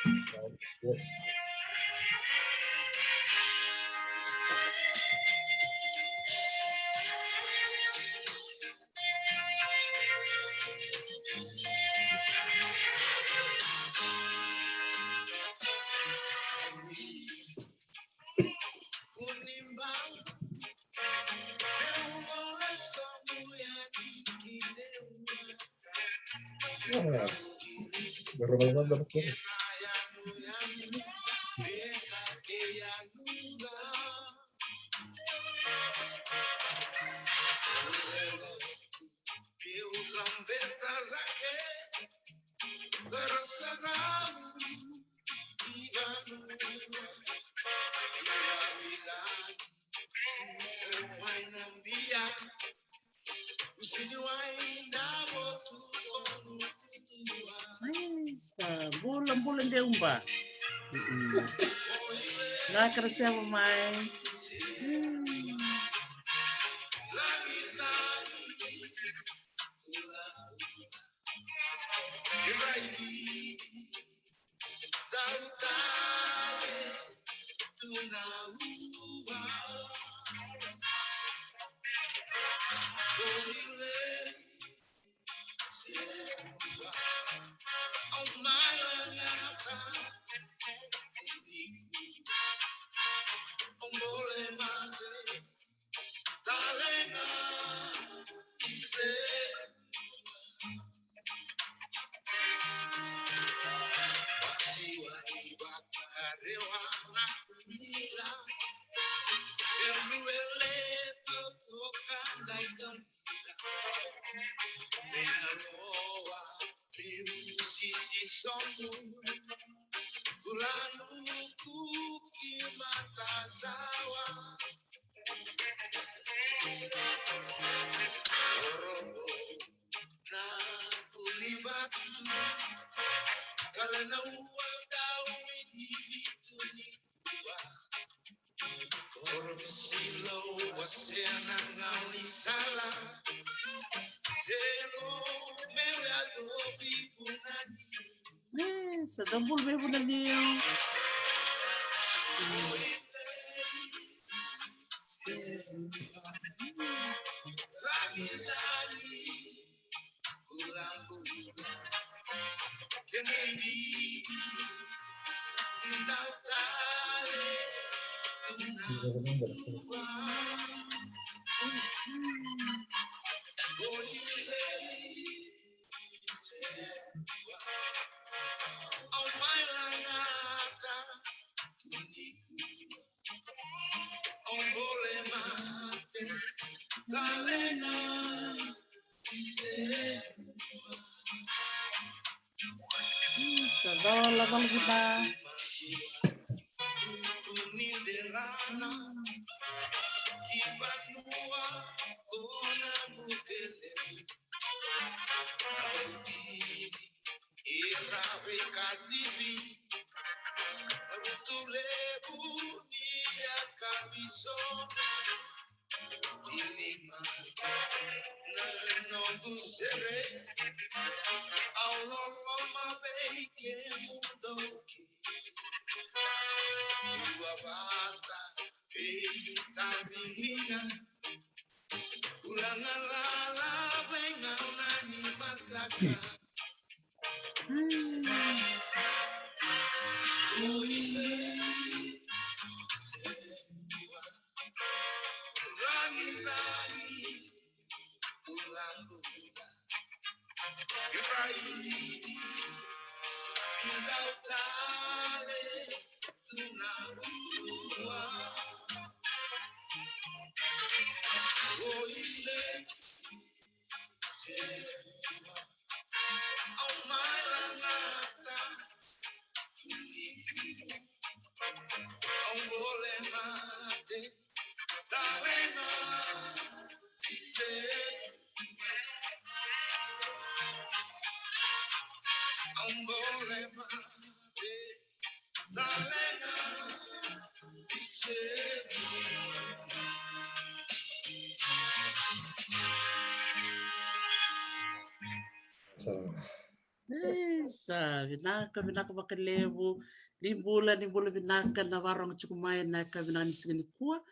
Right. Yes. Ah, berlomba-lomba berarti. Bulan-bulan dia umba. Nggak kerja pemain. Sedempul bebo na niyo. Sadola bal kita. So, Sa vinaka makalevu ni bula vinaka na warong chukumai na ka vinani sigani kuwa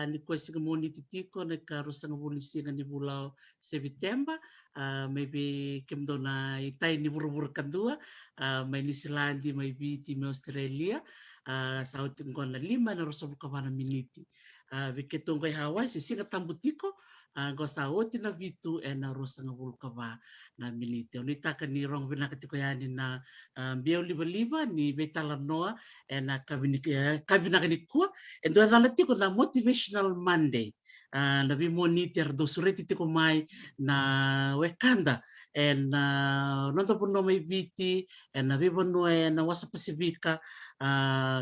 ni kuwa sigamoni titiko na ka rosanga buli singa ni bula September maybe kemdo na itai ni buru kandua may ni Silandi may biti may Australia sa utingkon na 5 na rosa bukawana miniti viketongko Hawaii sisinga tambutiko gosta oti na vitu na rosa nga bulu kava na miniti oni taka ni rong vinaka tiko yani na biau liva ni betala noa na kabinaka ni kuwa endo na tiko na motivational Monday na vi monitor do sureti tiko mai na wekanda nonto puno mai viti na vi bono na wasa pasifika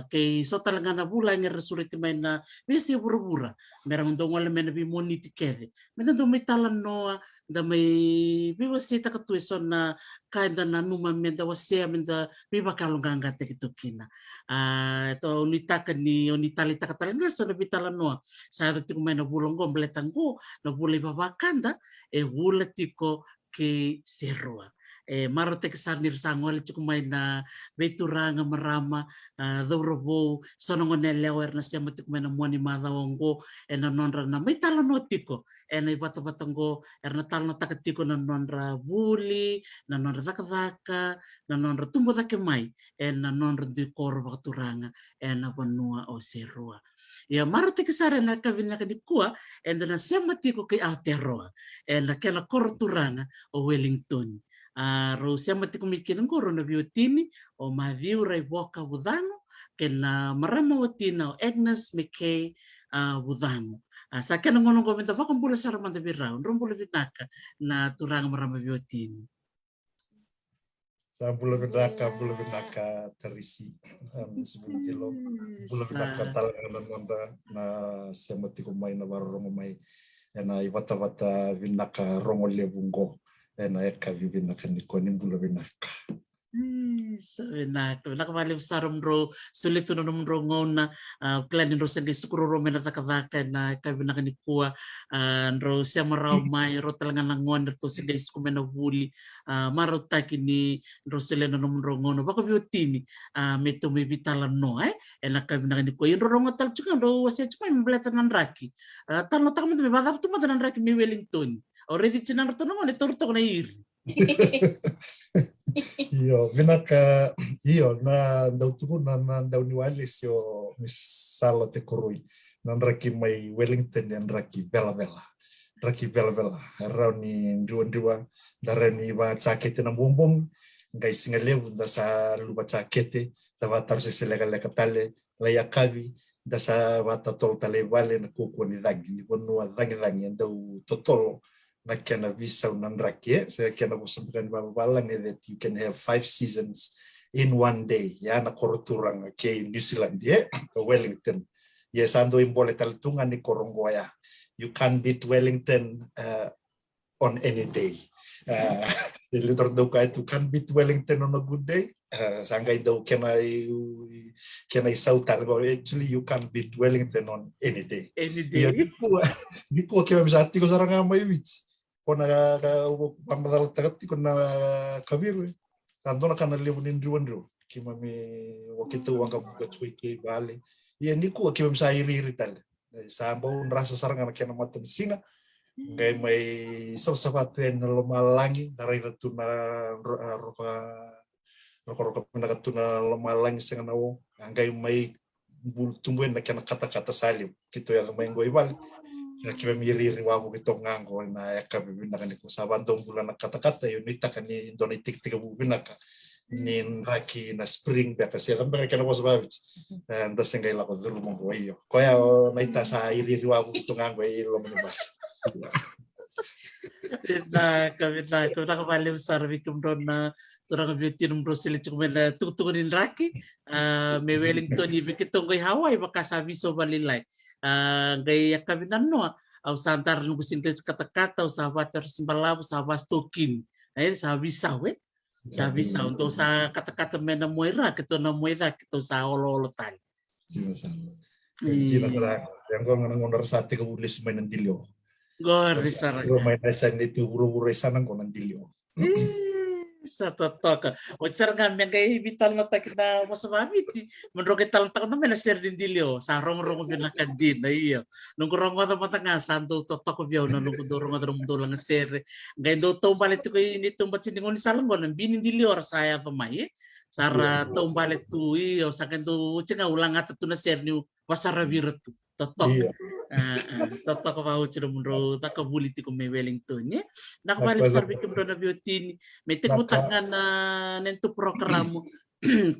kay sota lang na bula nga sureti mai na visi bura merang ndo ngala mena vi moniti keve mena ndo may talan noa da may viva sita katuison na kainda na numa menda wasea menda viva kalunganga tekitokina ito unitaka ni unitali takatalinga so na bitalan noa sa ito may na bulonggo mletanggo na bulay babakanda bula tiko ke serua maro te kesarnir sangol cukumay na beturanga marama dorobo sonongon lewer na siya matukumay na muani madawongo na nonra na may talanotiko na ibata-batango na talano takatiko na nonra buli na nonra dakadaka na nonra tumbo dakemay na nonra di koro bakaturanga na banua o serua ya maro te kesara na kabinaka di kuwa na siya matiko kay Aotearoa na kena koroturanga o Wellington ro siya matikumikin ng koro na biotini o maviu ray boka budango kena marama watina o Agnes McKay budango sa kena ngonong komenta vakong bula saramanda birao nrombula vinaka na turang marama biotini sa bula vinaka terisi sebelum kilo bula vinaka talaga na siya matikumay na warong may na ibata-bata vinaka rongo lebunggo na eka vinaka ni koni bula vinaka so vinaka malim sarum ro sulit no ro ngona klanin ro sagi sukuro ro mena takavaka na ka vinaka ni kuwa ro siya marau mai ro talanga nangon to sige iskumena buli maro takini ro selena no ro ngono baka biotini meto me vitala no na ka vinaka ni kuwa ro rongo tal chuka ro wase chuka mbleta nan raki tal no takmo me bada tu nan raki me Wellington already chinan ro no ne torto na iri Iyo, vinaka iyo na dautuku na daw ni Walis yo misalo te korui nan raki mai Wellington yan raki bela rau ni ndua darani ba chakete na bombom ngai singaleu da sa luba chakete da vatar se selega tale la yakavi da sa vata tol tale vale na kuku ni dagi ni bonua dagi ndau totolo na kena visa unan raki saya kena bukan balang that you can have 5 seasons in one day ya na koroturang ke New Zealand Wellington yes ando imbole taltungan ni korongoya you can beat Wellington on any day the leader do kai you can beat Wellington on a good day sangai do can I sautal actually you can beat Wellington on any day di ko ke msati ko saranga mai wits kona pamadal tagati kona kabir tandona kana lebunin ruandro kima me wakito wanga buka tweet bale ye niku kima msairi tal samba un rasa saranga na kena matan singa ngai mai sausapatren lo malangi darai ratuna roka penakatuna lo malangi singa nawo ngai mai tumbuin na kena kata-kata salim gitu ya mai ngoi bale kiba miriri wabu gitu ngango na yaka bibinaka ni kusabantong bulan na kata-kata yun itaka ni donitik tiga bubinaka ni raki na spring baka siya tambah kaya na wasbabits and das ngay lako dulu mong iyo kaya naita sa iriri wabu gitu ngango ilo manibas Kami nakabalim sarvi kumron na turang beauty ng Brosili chukumena tutugunin raki may Wellington ibikitong kay Hawaii baka sabi so balilay gaya kami nano au santar nunggu sintes kata-kata sa water simbalaw sa wastokin sa bisaw sa bisaw untuk sa kata-kata mena moira kito na moira kito sa olo tal Cina yang gua ngonor sate ke bulis main Gor sarang main desa itu buru-buru sana kau nandilio Satu toka. O tsara nga mengai vital mata kita masamamiti. Menro kita letak na mena ser din dilio. Sa rong vina kadin na iyo. Nung rong ada mata nga santo totok vio na nung dorong ada mundo lang ser. Ngai do to balet ko ini to bat sini ngoni salang bon binin dilio saya pemai. Sara to balet tu iyo saken tu cenga ulang ata tu na ser ni wasara virtu. Totok. Totok pa ucira munro takabuli ti ko me Wellington ye. Nakabalik sarbi ko na biotini. Mete kutangan nento program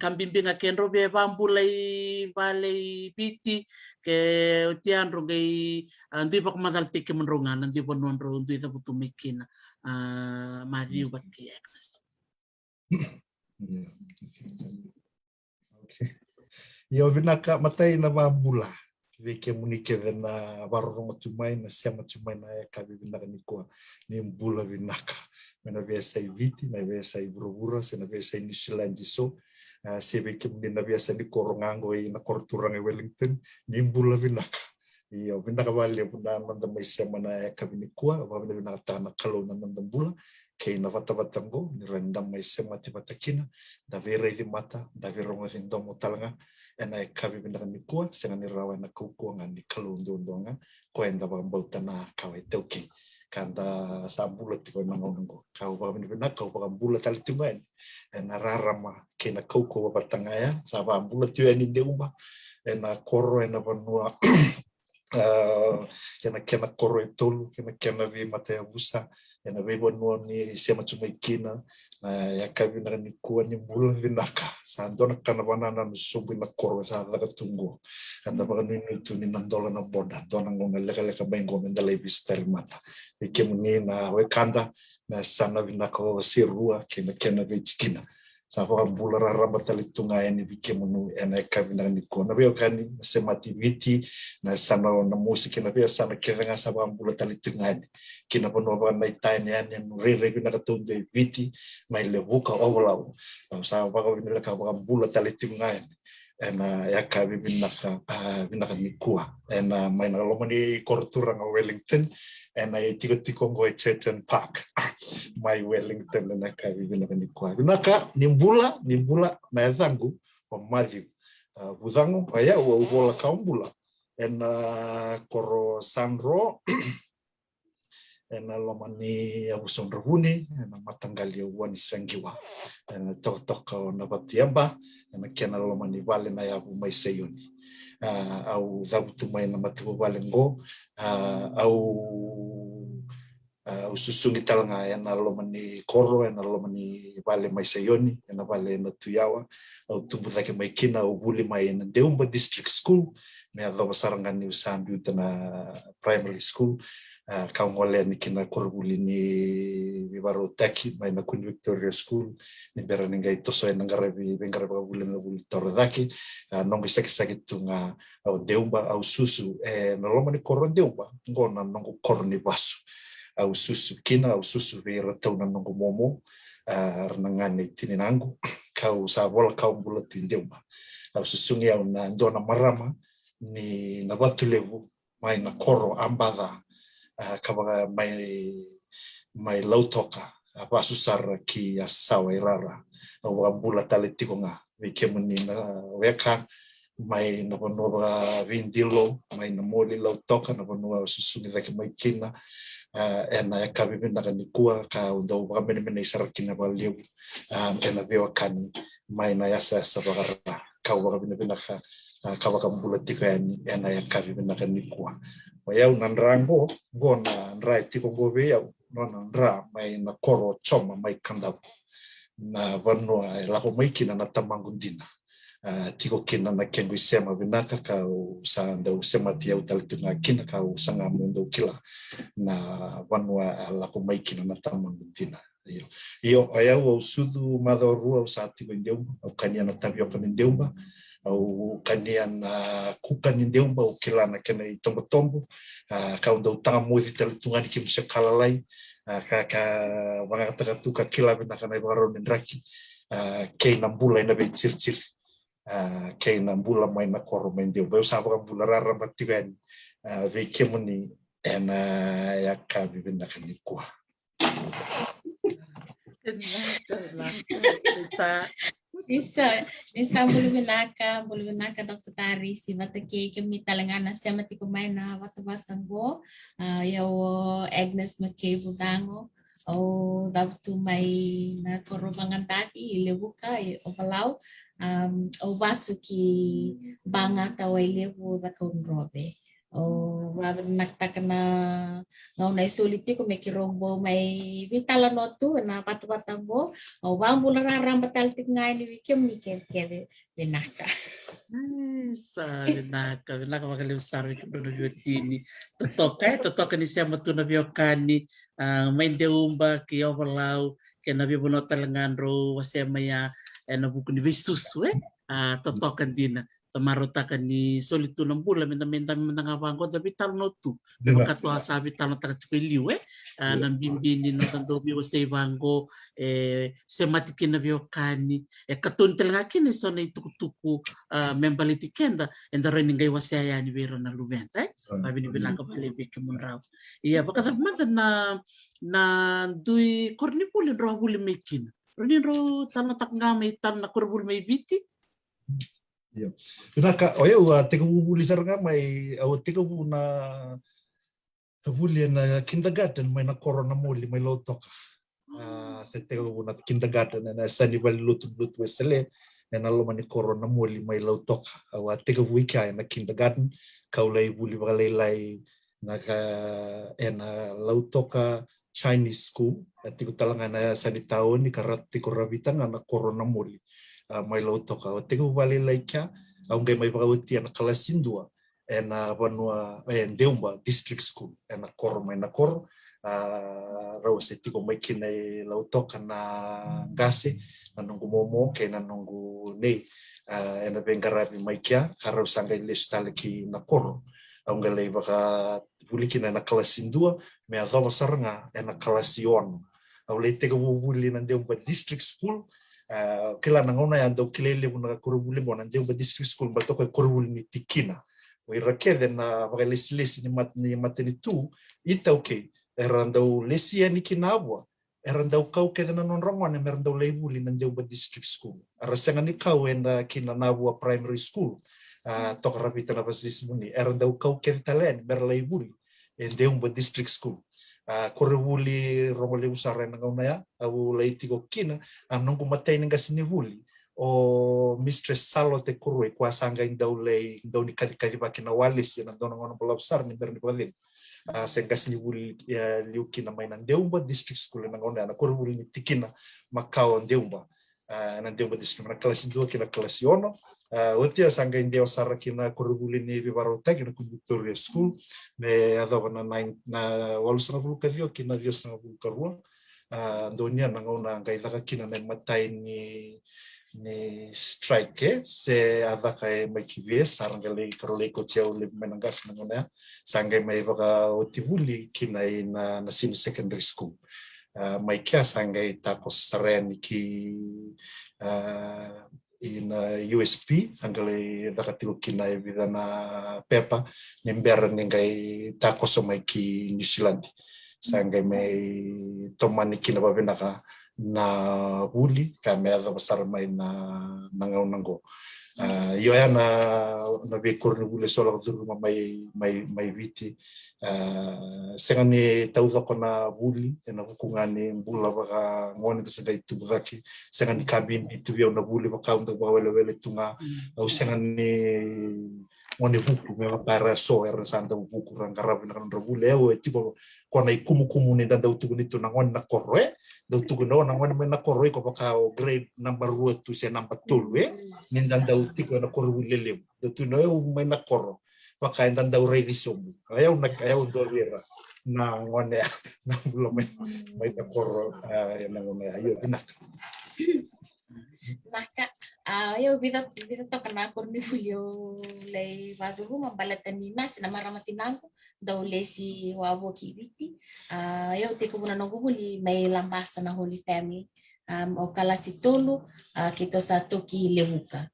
kambimbing akenro be bambulai balai biti ke utian rogai andi bak madal tike menrongan andi bonon ro andi ta butu mikina mariu bat ke eknas. Yo binaka matai na bambula. Veke munike na warong tumai na siama tumai na kabi binaka nikoa ni mbula binaka mena biasa viti na biasa ibrobura sena biasa inisilanji so se veke munina biasa ni korongango na korturang Wellington ni mbula binaka iyo binaka bali bunda manda mai siama na kabi nikoa ba binaka tana kalau na manda mbula kei na vata-vatango ni rendam mai siama tibatakina da vera i mata da vera ngothin domo talanga ena kabi binaka nikoa senga ni rawa na kukuanga ni kalundondonga ko enda ba bautana kawai tauki kanda sambula tiko nangongo kau ba binaka kau ba bula talitungan ena rarama kena kuku ba batangaya sa ba bula tu eni deumba ena koro ena banua kena koro e tolu kena vi mate abusa ena vi banua ni sema tumekina na ya kabi na ni kuwa ni bula vinaka sa ndona kana banana no subi na koro sa daga tungo anda ba ni tu ni nandola na boda dona ngonga leka bengo mendala ibistel mata ikemuni na we kanda na sana vinaka sirua kena vi chikina sa fa bula raramba talitunga eni bikemunu ena kabi na ni kuwa na be okani semativiti na sana na musik na be sana kenga sa bula talitunga eni kina bono ba na itaine eni no re na tunde viti mai le buka olau sa ba ko ni ka bula talitunga eni ena ya kabi binaka mikua ena mai na lomani kortura nga Wellington ena e tiko ngo e Chetan Park mai Wellington na kabi binaka mikua binaka nimbula na yangu o mali buzangu aya o bola kaumbula ena koro sanro ena lomani abuson rabuni ena matangali wani sangiwa ena toka na batiamba ena kena lomani vale na yabu mai sayoni au zabutu mai na matu vale ngo au susungi talanga ena lomani koro ena lomani vale mai sayoni ena vale na tuyawa au tumbu zake mai kina au buli mai na Deumba District School me adho sarangani usambi utana primary school kaungole ni kina korbuli ni vivaro taki mai na Queen Victoria School ni bera ningai toso e ngarabi bengara buli na buli torodaki nongo saki tunga au Deumba au susu na loma ni koro Deumba ngona nongo korni basu au susu kina au susu vera tauna nongo momo renangane tininangu kau sa bola kau bula Deumba au susungi au na ndona marama ni na watu levu mai na koro ambada kabaga mai lautoka abasusar ki asawa irara au ambula tale tikonga vikemuni na weka mai na bonova vindilo mai na moli lautoka na bonova susuni zake mai kina ena ya kabibi na kanikua ka undau baka mene isarakina baliu ena bewa kani mai na yasa sabagara ka baka mene ka baka mbula tika ena ya kabibi na kanikua yau nan rango gona nrai tiko gobe yau nona nra mai na koro choma mai kandau na vanua lako mai kina na tamangundina tiko kina na kengu sema binaka ka sa ndau sema tia utalitunga kina ka usanga mundo kila na vanua lako mai kina na tamangundina iyo ayau sudu madorua usati Deumba au kania na tapioka Deumba au kanian kukan Deumba o kilana kena i tombo ka undau tanga mozi talitungani ki msakalalai ka wangata tuka kila bina kana ibaro ndraki kei nambula ina be circir kei nambula mai na koro mai Deumba eu saba bula rara matigan ve kemuni ena ya ka bibina kanikua Kita Bisa bulu binaka Dr. Tari si matake kami talangana sa mati kumain na wata-watang go yo Agnes Mache Budango o dabtu may na korobangan dati ilebuka o palaw o basu ki banga tawai lebu da robe o rabi nakta na ngau na isuliti ko may kirombo may vitala notu na wata-watang go o bang bulan rambatal tik ngai ni wikem ni kere binaka. Binaka makalim sarwi ko na biotini. Totoka ni siya matuna biokani main deumba ki overlaw kaya nabibuno talangan ro wasya maya na buku ni Visus totokan din tamarotakan ni solitu ng bula minta menangawang ko tapi tal no tu katwa sabi tal no takachiliw nang bimbini no tandobi o sa ibango sematikin na biokani katun talaga kini so na itukutuku membaliti kenda and the running gay wasya ni bero na luventa babi ni binaka palibik munraw iya baka mata na dui kornipulin ro huli mekin ronin ro tanatak ngamay tan na kurbul may biti. Iya. Binaka oyo teka bubuli saranga may teka bu na buli na kindergarten may na corona muli may lotok. Sa teka bu na kindergarten na sani bali lutu wesele na lo mani corona muli may lotok. Teka bu ikay na kindergarten kaulay buli bakalay na lotoka Chinese school tiko talanga na sani taon ni karat tiko rabitan na corona muli. Mai lotoka o teko wale laika au ngai mai bagauti ana kalasindua na vanua Ndeumba district school na kor mai na kor rau se tiko mai kina lotoka na gase na nungu momo ke na nungu nei na bengarabi mai kia karau sangai lestale ki na kor au ngai lei baka bulikina na kalasindua me adolo saranga na kalasion au le teko buli na Ndeumba district school kila nangona ya ndo kilele una kurubuli bona Ndeumba district school batoko kurubuli ni tikina o irakede na vagalesi ni mateni tu ita okay erandau lesia ni kinabwa erandau kau kede na nonrongo ne merandau leibuli na Ndeumba district school arasenga ni kau enda kina nabwa primary school toka rapita na basismuni erandau kau kede talen merleibuli Ndeumba district school korewuli rongole usara na ngauna ya au laitiko kina anongu matay nga sinivuli o Mistress Salote Kurwe kwa sanga indau ni kadi bakina walis na dona ngona bolabsar ni berni kwalin senga sinivuli liu kina mai na Ndeumba district school na ngauna na korewuli ni tikina makao Ndeumba na Ndeumba district na klase 2 kina klase 1 Ultia sanga indeo sara kina korubuli ni vivarota kina Victoria School me adova na walusanga buluka vio kina vio sanga buluka rua ndonia na ngauna ngailaka kina na matai ni strike se adaka maikivie saranga le karole ko tia ule menangas na ngauna sanga mai baka otivuli kina na senior secondary school mai kia sanga tako sareni ki in USP angale dakatilo kina vida na pepa nembera ningai takoso mai ki New Zealand sangai mai tomani kina babenaka na huli kameza besar mai na nango yo ya na bekur ni bule sola rumah mai viti sengani tau na buli na hukungani bula baka ngoni kesedai tubaki sengani kabin itu yo na buli baka untuk bawele tunga au sengani ngoni buku me para so era santa buku rangkarabi na bule o tipo kona ikumu ni danda utugu ni tunang ngoni na korwe do tugu no na ngoni na korwe ko baka grade number 2 to se number 2 ni danda utugu na korwe lele do tu no mai na korro baka danda revision ayaw dorira na ngoni na bulo mai na korro na ngoni ayo binak Maka yo vida to kana korni fulio lei bagu mambalatan ninas na maramatinango daw lesi wabo kibiti yo te ko na ngubuli may lambasa na Holy Family o kala situlu kito sa toki lebuka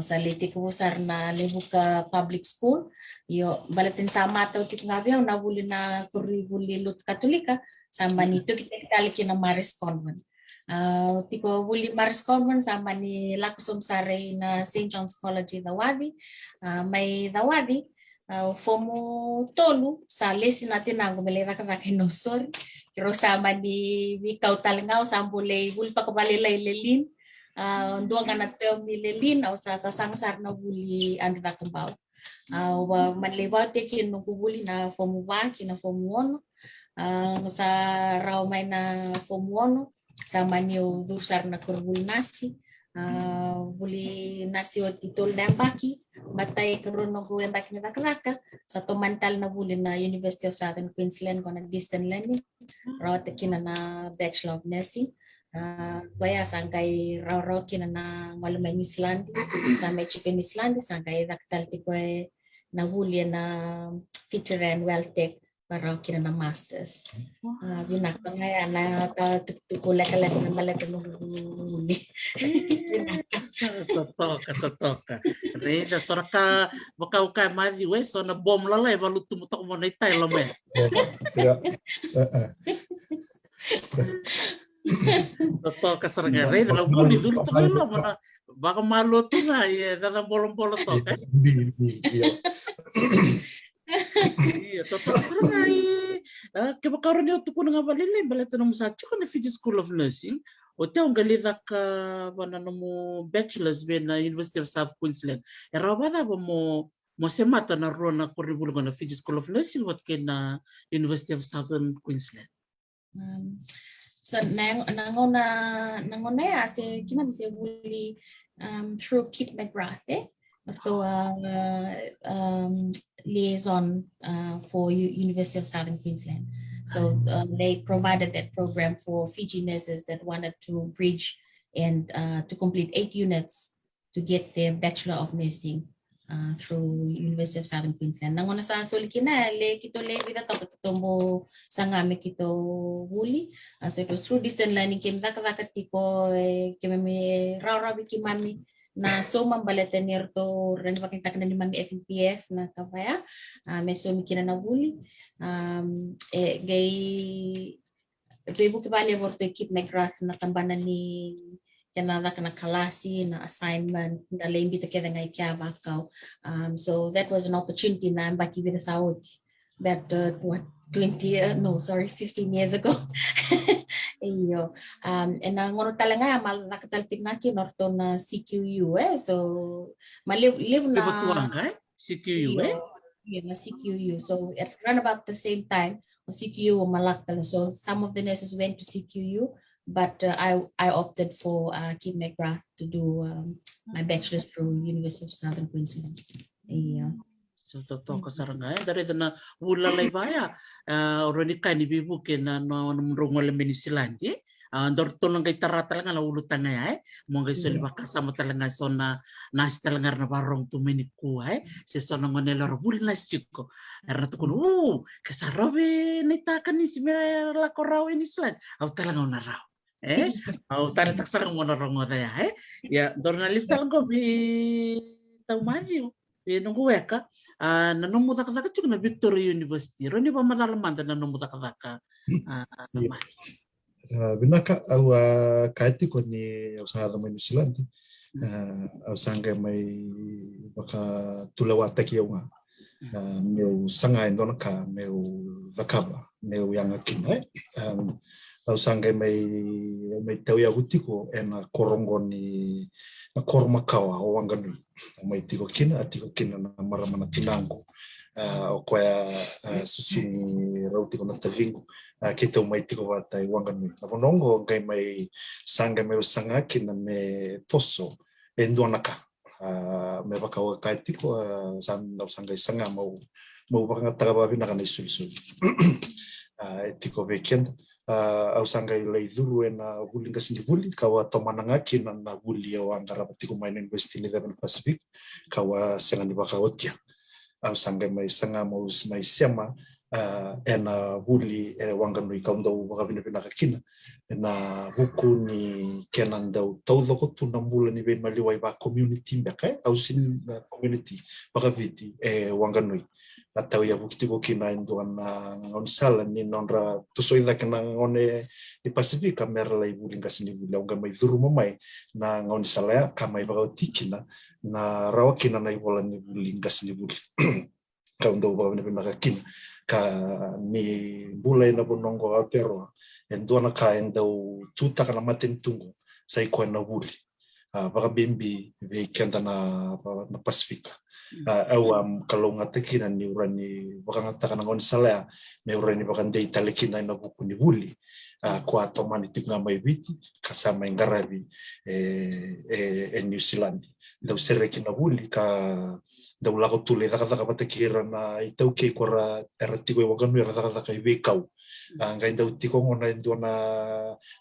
sa leti ko sar na lebuka public school yo balatin sama to kit ngabi na buli na kuribuli lut katolika sama nito kita kali kina Maris Convent Tiko wuli Maris Convent sama ni lakusum sare na St. John's College Dawadi. May Dawadi, fomu tolu sa lesi natin ang gumalira ka nosor. Pero sama ni Wikaw Talangao sambule wul pa kabalilay lelin. Duang ka natel ni lelin o sa sangsar na wuli andra kambaw. Manlibaw tekin nung kubuli na fomu 1 kina fomu 1. Sa raw may na fomu 1. Sama niyo dusar na kurbul nasi buli nasi o titol na baki batay karon no go baki na kalaka sa tumantal na buli na University of Southern Queensland ko na distant learning raw kina na Bachelor of Nursing kaya sangkay raw kina na walumay New Zealand sa may chicken New Zealand sangkay daktal ti ko na buli na Feature and Well Tech para kina na masters. Binaka nga na tukula ka lang ng balik ng huli. Totoka. Reda soraka baka mali we so na bom lalay balu tumutok mo na itay lame. Totoka saranga reda la buli dulu to lo mana baka malo to nga ye na bolong-bolong to ka. Iya, total serai. Kebakaran dia tu pun dengan balile baleta nomu sacha kan Fiji School of Nursing. Hotel galida ka bana nomu bachelors be na University of South Queensland. Era bada mo semata na rona curriculum na Fiji School of Nursing wat na University of Southern Queensland. So nangona ya se kina bisa buli through Kip McGrath atau liaison for University of Southern Queensland. So they provided that program for Fiji nurses that wanted to bridge and to complete 8 units to get their Bachelor of Nursing through University of Southern Queensland. Nangona sa sulikina le kito le vida to mo sangame kito wuli. So it was through distant learning kim dakatiko kimami rawi kimami na so mambalete nierto ren pakita kana ni mami FNPF na kavaya me so mikina na wuli gay buki bale vorto Kip McGrath na tambanan ni kana kana kalasi na assignment na lembi te keda ngai kya bakau so that was an opportunity na baki with the Saudi but 15 years ago. Iyo. And ngono talaga mal nakataltig nga kinorto na CQU so live na Kebetulan kan CQU na CQU so at around about the same time CQU malak talaga so some of the nurses went to CQU but I opted for Kip McGrath to do my bachelor's through University of Southern Queensland. Iyo. So totoka saranga dari dana wula lai baya oroni kani bibu kena no mrongole menisilandi andor to nang kay tarata lang na ulutan nga mo ngay soli baka sama talanga sona nas talangar na barong tu meniku se sona ngonelo robul nas chiko erna to kuno kasarabe nita kanis me la korao inislan au talanga na raw au tare taksarang mo na rongo ya jornalista lang ko bi taumaji nunggu weka nanomu taka cuk na Victoria University roni pa madalaman nanomu taka binaka au kaiti ko ni usahada mai New Zealand au sanga mai baka tulawata ki nga meu sanga indona ka meu vakaba meu yang kina au sanga mai tau ya utiko ena korongo ni korma kawa o wanganui mai tiko kina na maramana tinango o koya susuni rautiko na tavingu kita mai tiko watai wanganui aponongo ngai mai sanga meu sanga kina me toso endonaka me bakawa kai tiko sanga sanga mau baka tagaba bina kana isu tiko weekend au sanga ilai duru ena bulinga sindi buli kawa tomananga kina na buli o angara tiko mai University Level Pacific kawa senga ni baka otia au sanga mai sanga mau mai sema ena buli wanganui kaunda baka bina kina na huku ni kenandau taudoko tu nambula ni ben maliwai ba community baka au sin community baka viti wanganui atau ya bukti ko kina induan ngon sala ni nonra tusoida kena ngone di Pasifika merla ibu lingkas ni bula unga mai duru mai na ngon sala ya kamai bagau tikina na rawa kina na ibola ni lingkas ni bula ka undo ba ni nakakina ka ni bula ina bonongo atero enduana ka endau tuta kana matentungo sai ko na buli baka bimbi ve kenda na Pasifika au kalau ngatakina ni urani baka ngatakan ngon sala me urani baka ndei talekina na buku ni buli kwa tomani tinga mai biti kasama ngarabi New Zealand dau sereki na buli ka dau lago tule daka patakira na itau ke kora eratigo wakanu daka ibekau ngai dau tiko ngona ndona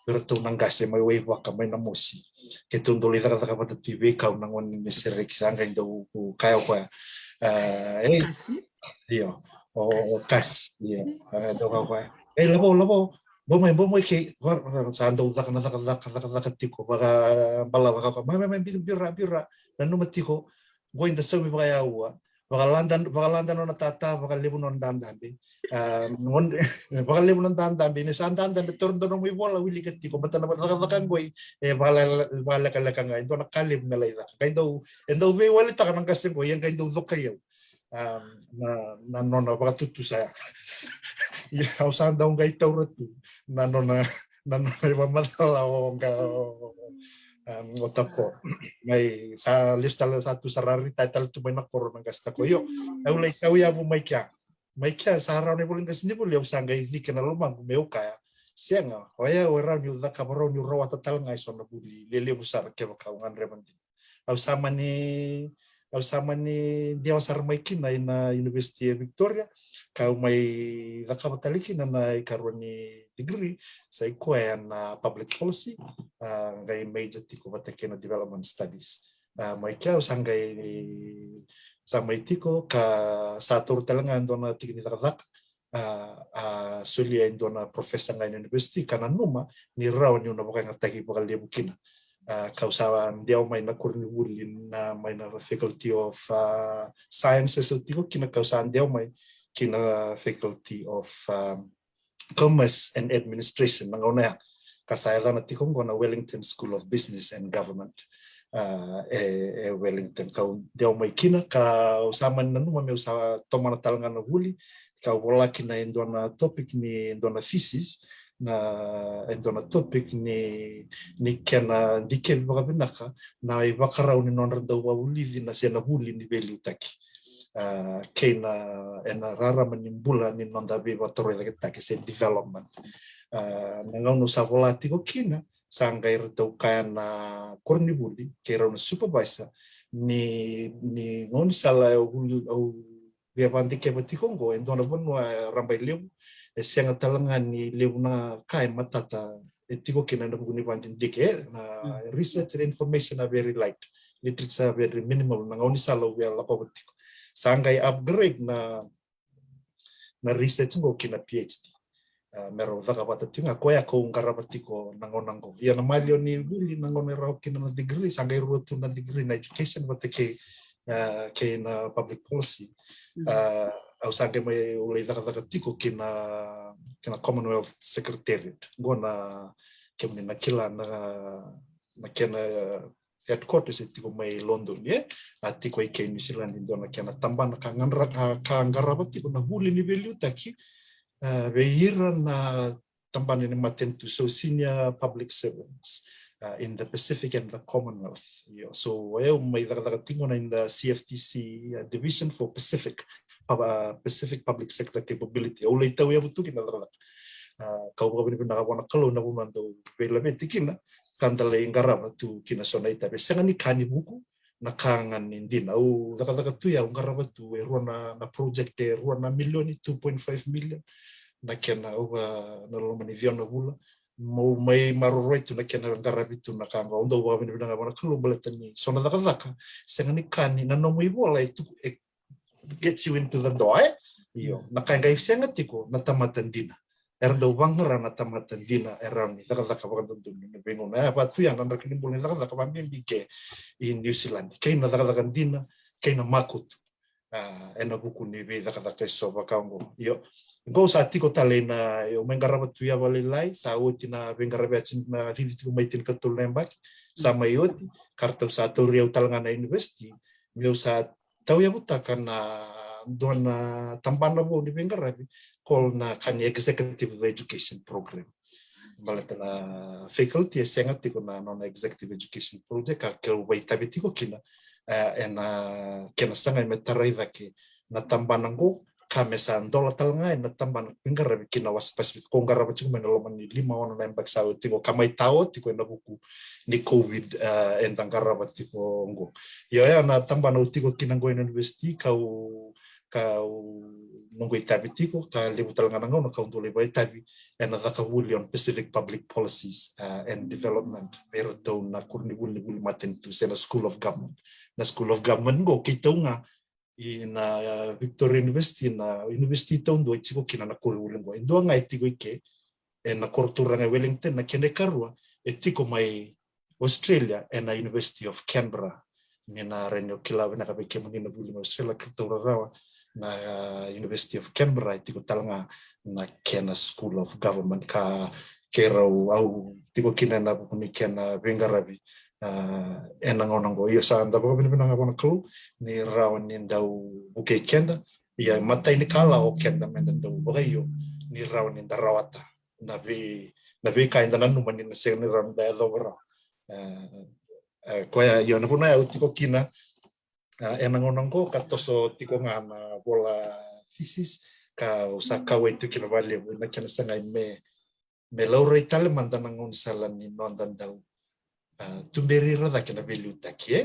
berto nangase mai wei waka mai na mosi ke tundole daka patati ibekau nangon ni sereki sanga dau kaya kwa Kasi. Iya, kas, iya, dau kwa labo Bomai ke sando daka tiko bala baka mai bira dan numa tiko going the same baka yawa baka landan ona tata baka lebu non dandambe ngon baka lebu non dandambe ni sandan dan turun dono mi bola wili ke tiko batana baka goi bala kala kanga itu na kalib na laila kaindo be wali taka nang kaseng go yang kaindo zokayo na nona baka tutu saya ya usah dong gai taurat na nona iba madala o otako mai sa lista satu sarari title tu banyak corona gasta ko yo au lai tau ya bu mai kia sarau ne boleh kasini boleh usah gai ni kenal lumang meu kaya sianga hoya ora ni uza kabaro ni rawa total ngai sona buli lele besar ke bakaungan remandi au sama ni dia usar mai kina ina University Victoria kau mai dakabataliki na ikaroni degree sa ikuan public policy ngai major tiko batakena development studies mai kia usangai samai tiko ka satur talangan dona tikini dakat sulia dona professor ngai university kana numa ni raw ni una bakang ataki bakal dia bukina kausawan dia mai na kurni wulin na mai na faculty of sciences tiko kina kausawan dia mai kina faculty of commerce and administration nangona kasaya na tikong na Wellington School of Business and Government Wellington kau dia mai kina ka usama nanu mai usaha tomana talanga na huli ka wala kina endona topic ni endona thesis na endona topic ni kena dikel baka binaka na ibakarau ni nonra dawa huli na sena huli ni beli utaki keina ena rara menimbula ni nonda beba torre da ke se development nangau no savolati ko kina sangai rtau kana korni buli ke ro supervisor ni ngon sala au bia panti ke bati kongo endona bonwa rambai leu senga talangan ni leu na kai matata etiko kina na buguni pantin dike na research and information are very light literature very minimal nangau ni sala ua la ko sangai upgrade na research ngo kina PhD mero vaka pata tinga ko ya ko ngarabatiko nangonango ya na malio ni buli nangone ra kina na degree sangai rutu na degree na education but ke na public policy au sangai mai ulei vaka tiko kina Commonwealth Secretariat gona kemni na kila na kena headquarters tiko mai London ye atiko ke New Zealand indona kena tambana ka ngarabati na huli ni beliu taki veira na tambana ni matentu so senior public servants in the Pacific and the Commonwealth so eu mai daga tingo na in the CFTC division for Pacific public sector capability o leitau ya butu kina daga kau bini na wana kalau na bumando vela metikina kandale ngaraba tu kina sonaita be sangani kani buku na kangan indina au daga tu ya ngaraba tu ruana na project ruana milioni 2.5 million na kena na lomani viona bula mo mai maroroi tu na kena ngarabi tu na kanga ondo wa bini na wana kalau baletani sona daga sangani kani na no mo ibola itu gets you into the door iyo na kanga isenga tiko na tamatan dina erdo wangera na tamatan dina erani daga baka tuntu ni bengo na batu yang nanda kini boleh daga bambi ke in New Zealand kaina daga dina kaina makut ena buku ni be daka so bakango yo go sa tiko tale na yo mengaraba tu ya vale lai sa otina bengaraba tin na ridi tiko mai tin katul lembak sa mayot kartu sa tu riau talangana university meu sa tau ya butakan na dona tambana bo di bengarabi kol na kan executive education program balatana faculty sengat tiko na non executive education project ka ke wai tabi tiko kina ena kena sanga metarai dake na tambanango kamesa dola talngai na tamban pingarabi kina was specific kongarabi cuma menoloman ni 5 ona na impact sao tiko kamai tao tiko na buku ni covid entang karaba tiko ngo yo ya na tambana tiko kina ngo university kau nunggu itabi tiko ka lebu talangana ngo na kau tole bai tabi ena daka wuli on Pacific public policies and development pero to na kurni wuli maten tu sena school of government na school of government ngo kitunga na Victoria University na university town do chiko kina na kuru ngo ndo nga etiko ike na kortura nga Wellington na kene karua etiko mai Australia na University of Canberra nina renyo kila na kabeke munina buli Australia kortura rawa na University of Canberra tiko talanga na kena School of Government ka kerau au tiko kina na bukuni kena bengarabi enang onango iyo sa anda baka pinang ako na clue ni rawan ni daw buke kenda iya matay ni kala o kenda mendan daw baka iyo ni rawan ni darawata na vi kain danan numan ni nasa ni rawan da daw bra kaya iyo na puna ya tiko kina enang onango katoso tiko nga na bola fisis ka usa kawai tu kina vale na kina sangay me laura itale mandanang on salan ni nondan daw tumberi rada kina value taki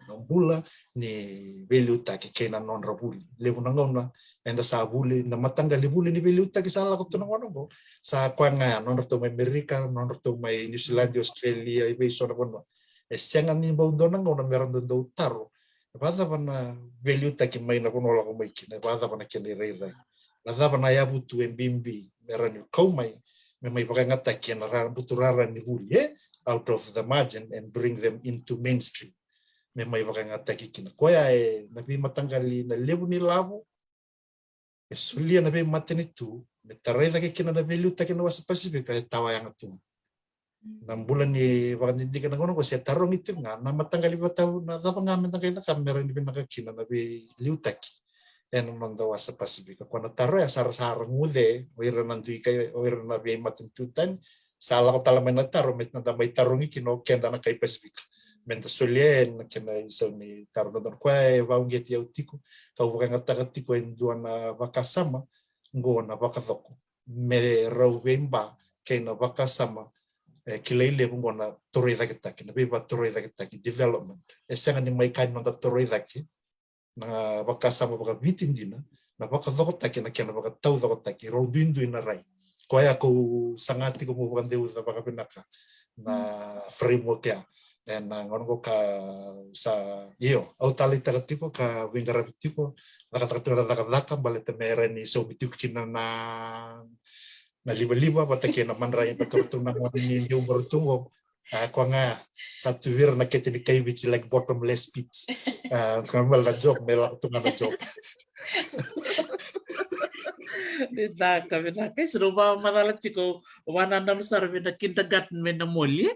nombula ni value taki kena non rabuli lebu nangona enda sa buli na matanga libuli ni value taki sala ko tunang ono sa kwanga non to mai Amerika non to mai New Zealand Australia ibe so na kono esenga ni bau donang ona meron do taro bada bana value taki mai na kono la ko mai kina bada bana kene reira bada bana ya butu embimbi meron ko mai me mai baka taki na ran buturara ni buli out of the margin and bring them into mainstream. Me mai baka ngataki kina. Koya nabi matanggali na lebu ni labo. Sulia nabi mateni tu. Me tarai dake kina na value ta kina wasa Pacific kaya tawa yang atung. Nam bulan ni baka nindikan na kono ko siya tarong itu nga na matanggali bataw na dapat nga matanggali na kamera ni binakakina nabi liutaki. Yan ang nanda wasa Pacific. Kung nataro ya sarang ngude oira nandu kay oira nabi matentutan sala ko talaman na taro met na damay tarong ikino kenda na kay Pacific menta solien kena isaw ni taro don kwai vaunget ya utiko ka uga ngata tiko endua na vakasama ngo na vakadoko me rawemba kay na vakasama kilaile ngo na torida kitaki na biba torida kitaki development esanga ni may kan na torida ki na vakasama baka bitin dina na vakadoko taki na kena vakatau doko taki rodindu na rai kaya ko sangati ko mo bande us na baka pinaka na framework ya and ngon ko ka sa iyo au talita tipo ka wingara tipo nakatatura nakadaka baleta mera ni so bitu kina na liba patake na manray paturtung na mo ni yung bertungo ko nga satu wir na kete ni kay which like bottomless pits kamal na joke mela tunga na joke Daka kay suruba madala tiko wana na sarve na kindergarten me na moli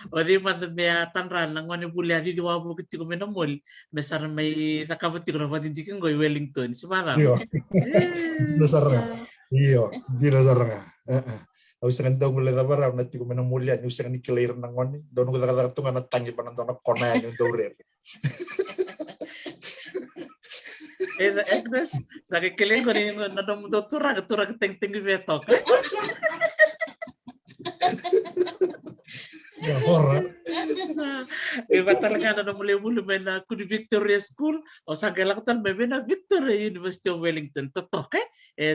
odi mad me tanran nang wani buli adi diwa bu tiko me na moli me sar may nakabati ko na vadindikin go Wellington si para iyo dinasaranga usangan daw mula na bara na tiko me na moli ani usangan ni clear nang wani don ko daga tunga na tangi panan don kona yung dore Agnes, sakit kalian ko rin nadong turag ting betok. Horror. Iba talaga na muli-muli may na kuni Victoria School o sa galaktan may na Victoria University of Wellington. Totoo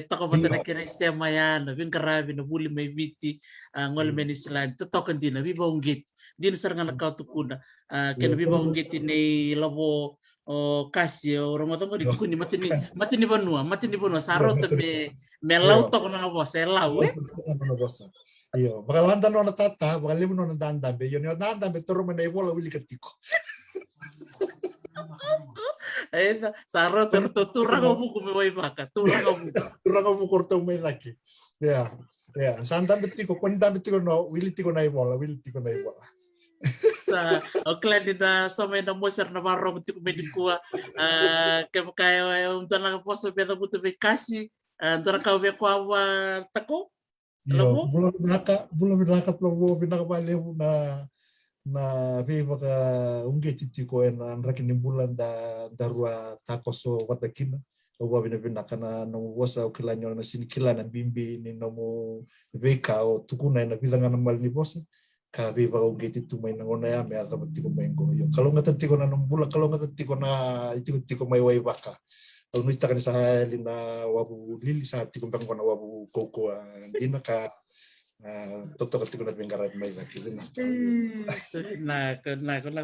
tako ba na kina sistema yan, nabing karabi na muli may biti ngol Menisland. Totoo kan din, nabibawang gate. Di na sarang nakautukuna. Kaya nabibawang gate ni Labo o kasi orang matang ko dito ni matini banua saro to me law to ko na boss law iyo bakal landan no tata bakal limu no danda be yo no danda be toro me bola wili katiko Saro turang ang buku may maka, turang ang buku. Turang ang kortong may laki. Yeah. Sandan betiko, kondan betiko no, wili tiko na ibola. Sa okla na sa may namoser na warong tiko medikua, kaya untuk lang poso beda butuh bekasi, antara kau bekwa tako. Yo, bulan beraka plobo binakabali na viva ka ungeti tiko en rakini bulan darua takoso watakina oba bina kana no wosa okilanyo na sinikila na bimbi ni nomo veka o tukuna na bidanga na malni bosa ka viva ungeti tu mai ngona ya me asa tiko mengo yo kalau ngata tiko na nombula kalau ngata tiko na tiko mai wai baka au nuita kan sa lina wabu lili sa tiko bango na wabu koko dina ka toto ketika na bengkarat mai lagi na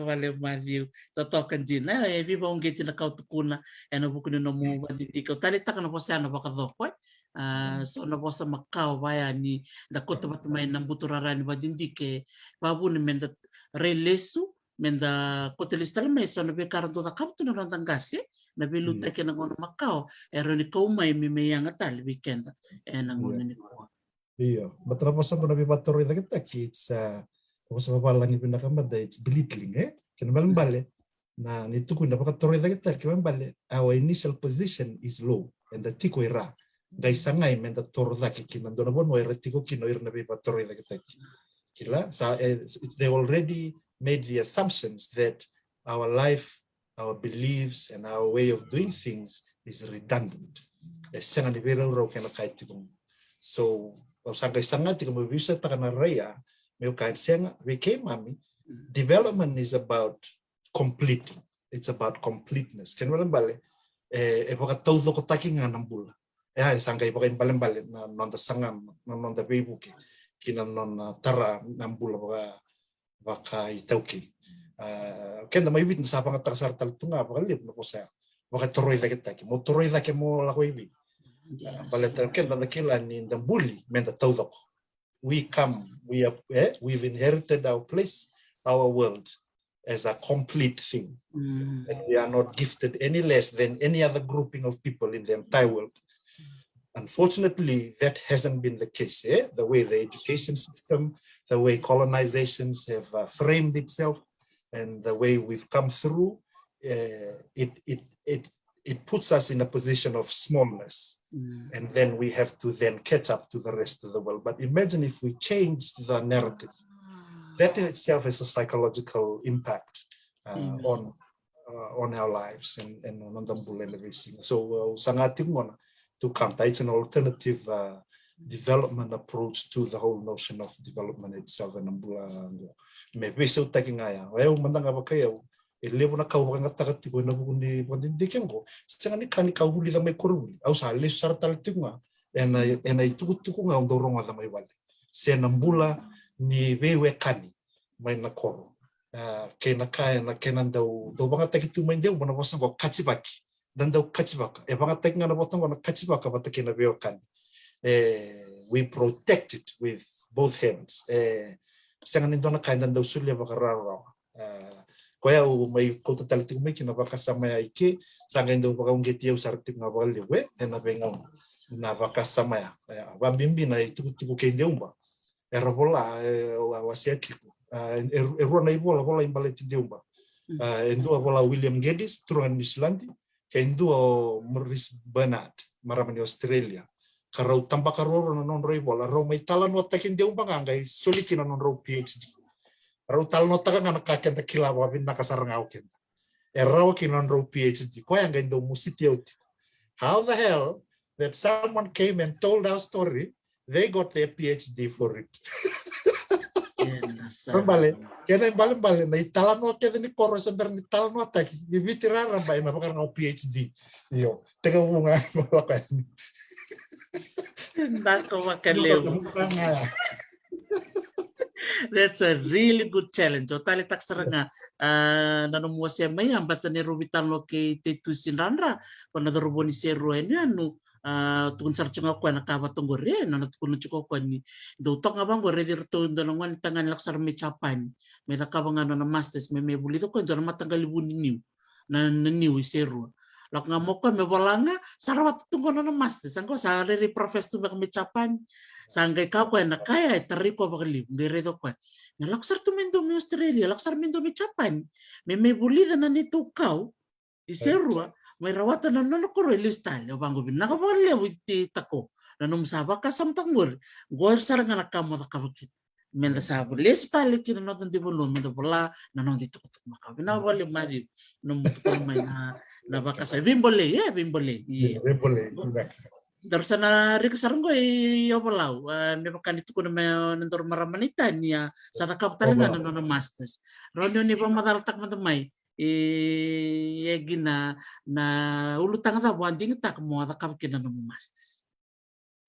vale mariu toto kanjina vi bong geti na kau tukuna ena buku no mo baditi kau tali takana posa na baka doko so na posa makau vaya ni da kota bat mai na buturara ni badindi ke babu ni menda relesu menda kota listal mai so na be karanto da kaptu na rantangasi na biluta ke na ngono makau ero ni kau mai mi yang atali weekend ena ngono ni ko. Iya, beberapa sama nabi bator itu kita apa sama palang itu nak ambil it's belittling kena balik. Nah itu kuna pakai bator itu kita kena balik. Our initial position is low, and the tiko ira. Guys sangai menda torda kina dona bon ira tiko kino ira nabi bator itu kita. Kila, they already made the assumptions that our life, our beliefs, and our way of doing things is redundant. Sangat dibilang rau kena kait tiko. So sampai sangat tidak bisa takana raya meu kain senga we came mami development is about completing, it's about completeness kan walang bale epoka todo ko taking nambula sangkai epoka balen bale na nonda sangam na nonda bebuke kina non tara nambula baka itauki kenda mai bit sa pang taksar tal tunga baka lip no posa baka toroi da kita mo toroi da ke mo la koibi Baletan kenda nakila ni ndambuli menda taudako. We've inherited our place, our world as a complete thing. And we are not gifted any less than any other grouping of people in the entire world. Unfortunately, that hasn't been the case. The way the education system, the way colonizations have framed itself, and the way we've come through, it puts us in a position of smallness. And then we have to then catch up to the rest of the world. But imagine if we change the narrative. That in itself has a psychological impact on our lives and on Ndambula and everything. So sangat tingona to counter. It's an alternative development approach to the whole notion of development itself and Ndambula. Maybe so taking aya. Well, mandang apa kaya? Levo na kau nga takat ko na bukundi pandindikin ko sanga ni kani kau huli lamay kuruli au sa les sartal tinga ena itu nga ndorong ada may wale se Ndambula ni wewe kani may na koro kena kaya na kenan daw banga takitu may daw mana bosan ko kachibaki dan daw kachibaka banga tak nga na botan ko na kachibaka bata kena wewe kani we protect it with both hands sanga ni dona kaya daw sulia baka raro Koya may kota talating may kinabakasama ya ike sangin daw baka ungeti yung sarting nga baka liwe na bengaw nabakasama ya wambimbi na itukutuku kende umba erabola wasiatliko erua na ibola bola imbaleti de umba endo bola William Geddes turun New Zealand kendo Maurice Bernard maramani Australia karau tambah karoro na non roi bola ro may talan wata kende umba ngai solikin na non ro PhD Rau tal nota kan anak kakek tak kilap wabin nakasar ngau kenta. Erau kinon rau PhD. Kau yang gendo musiti uti. How the hell that someone came and told our story, they got their PhD for it. Balik, kena balik. Na italan nota ni koro sebentar ni talan nota. Bibi tirara bayi apa kan ngau PhD. Yo, tengah bunga melakukan. Nak kau makan leu. That's a really good challenge. O tali tak seranga nanu muasia mai ambata ne rubitan lo ke te tusinranra kona doroboni seru ene anu tukun sarchunga ko na kaba tongore na tukun chuko ko ni do tonga bango redir to ndo ngwan tangan laksar me chapan me ta kaba ngano na masters me bulito ko ndo matanggal buni na niu iseru lak ngamoko me bolanga sarawat tunggu na master sangko sa re profes tu me capan sanggai kau ko na kaya tariko bakali ngere do ko na laksar tu mendo me Australia laksar mendo me capan me bulida na ni tu kau iseru mai rawata na no ko re listal o bango bin na ko le witi tako na num sabaka sam tangur gor saranga na kamo da kabaki menda sabu les tali kina noton di bulu menda bola na non di tukuk maka bina boleh mari nom tukul mai na baka sa bimbole ya bimbole Boleh. darsana rik sarungo yo bolau me makan itu kuna me nentor maramanita nia sata kaptalinga na no masters ronyo ni pamadal tak matamai gina na ulu tanga da buanding tak mo da kapkina no masters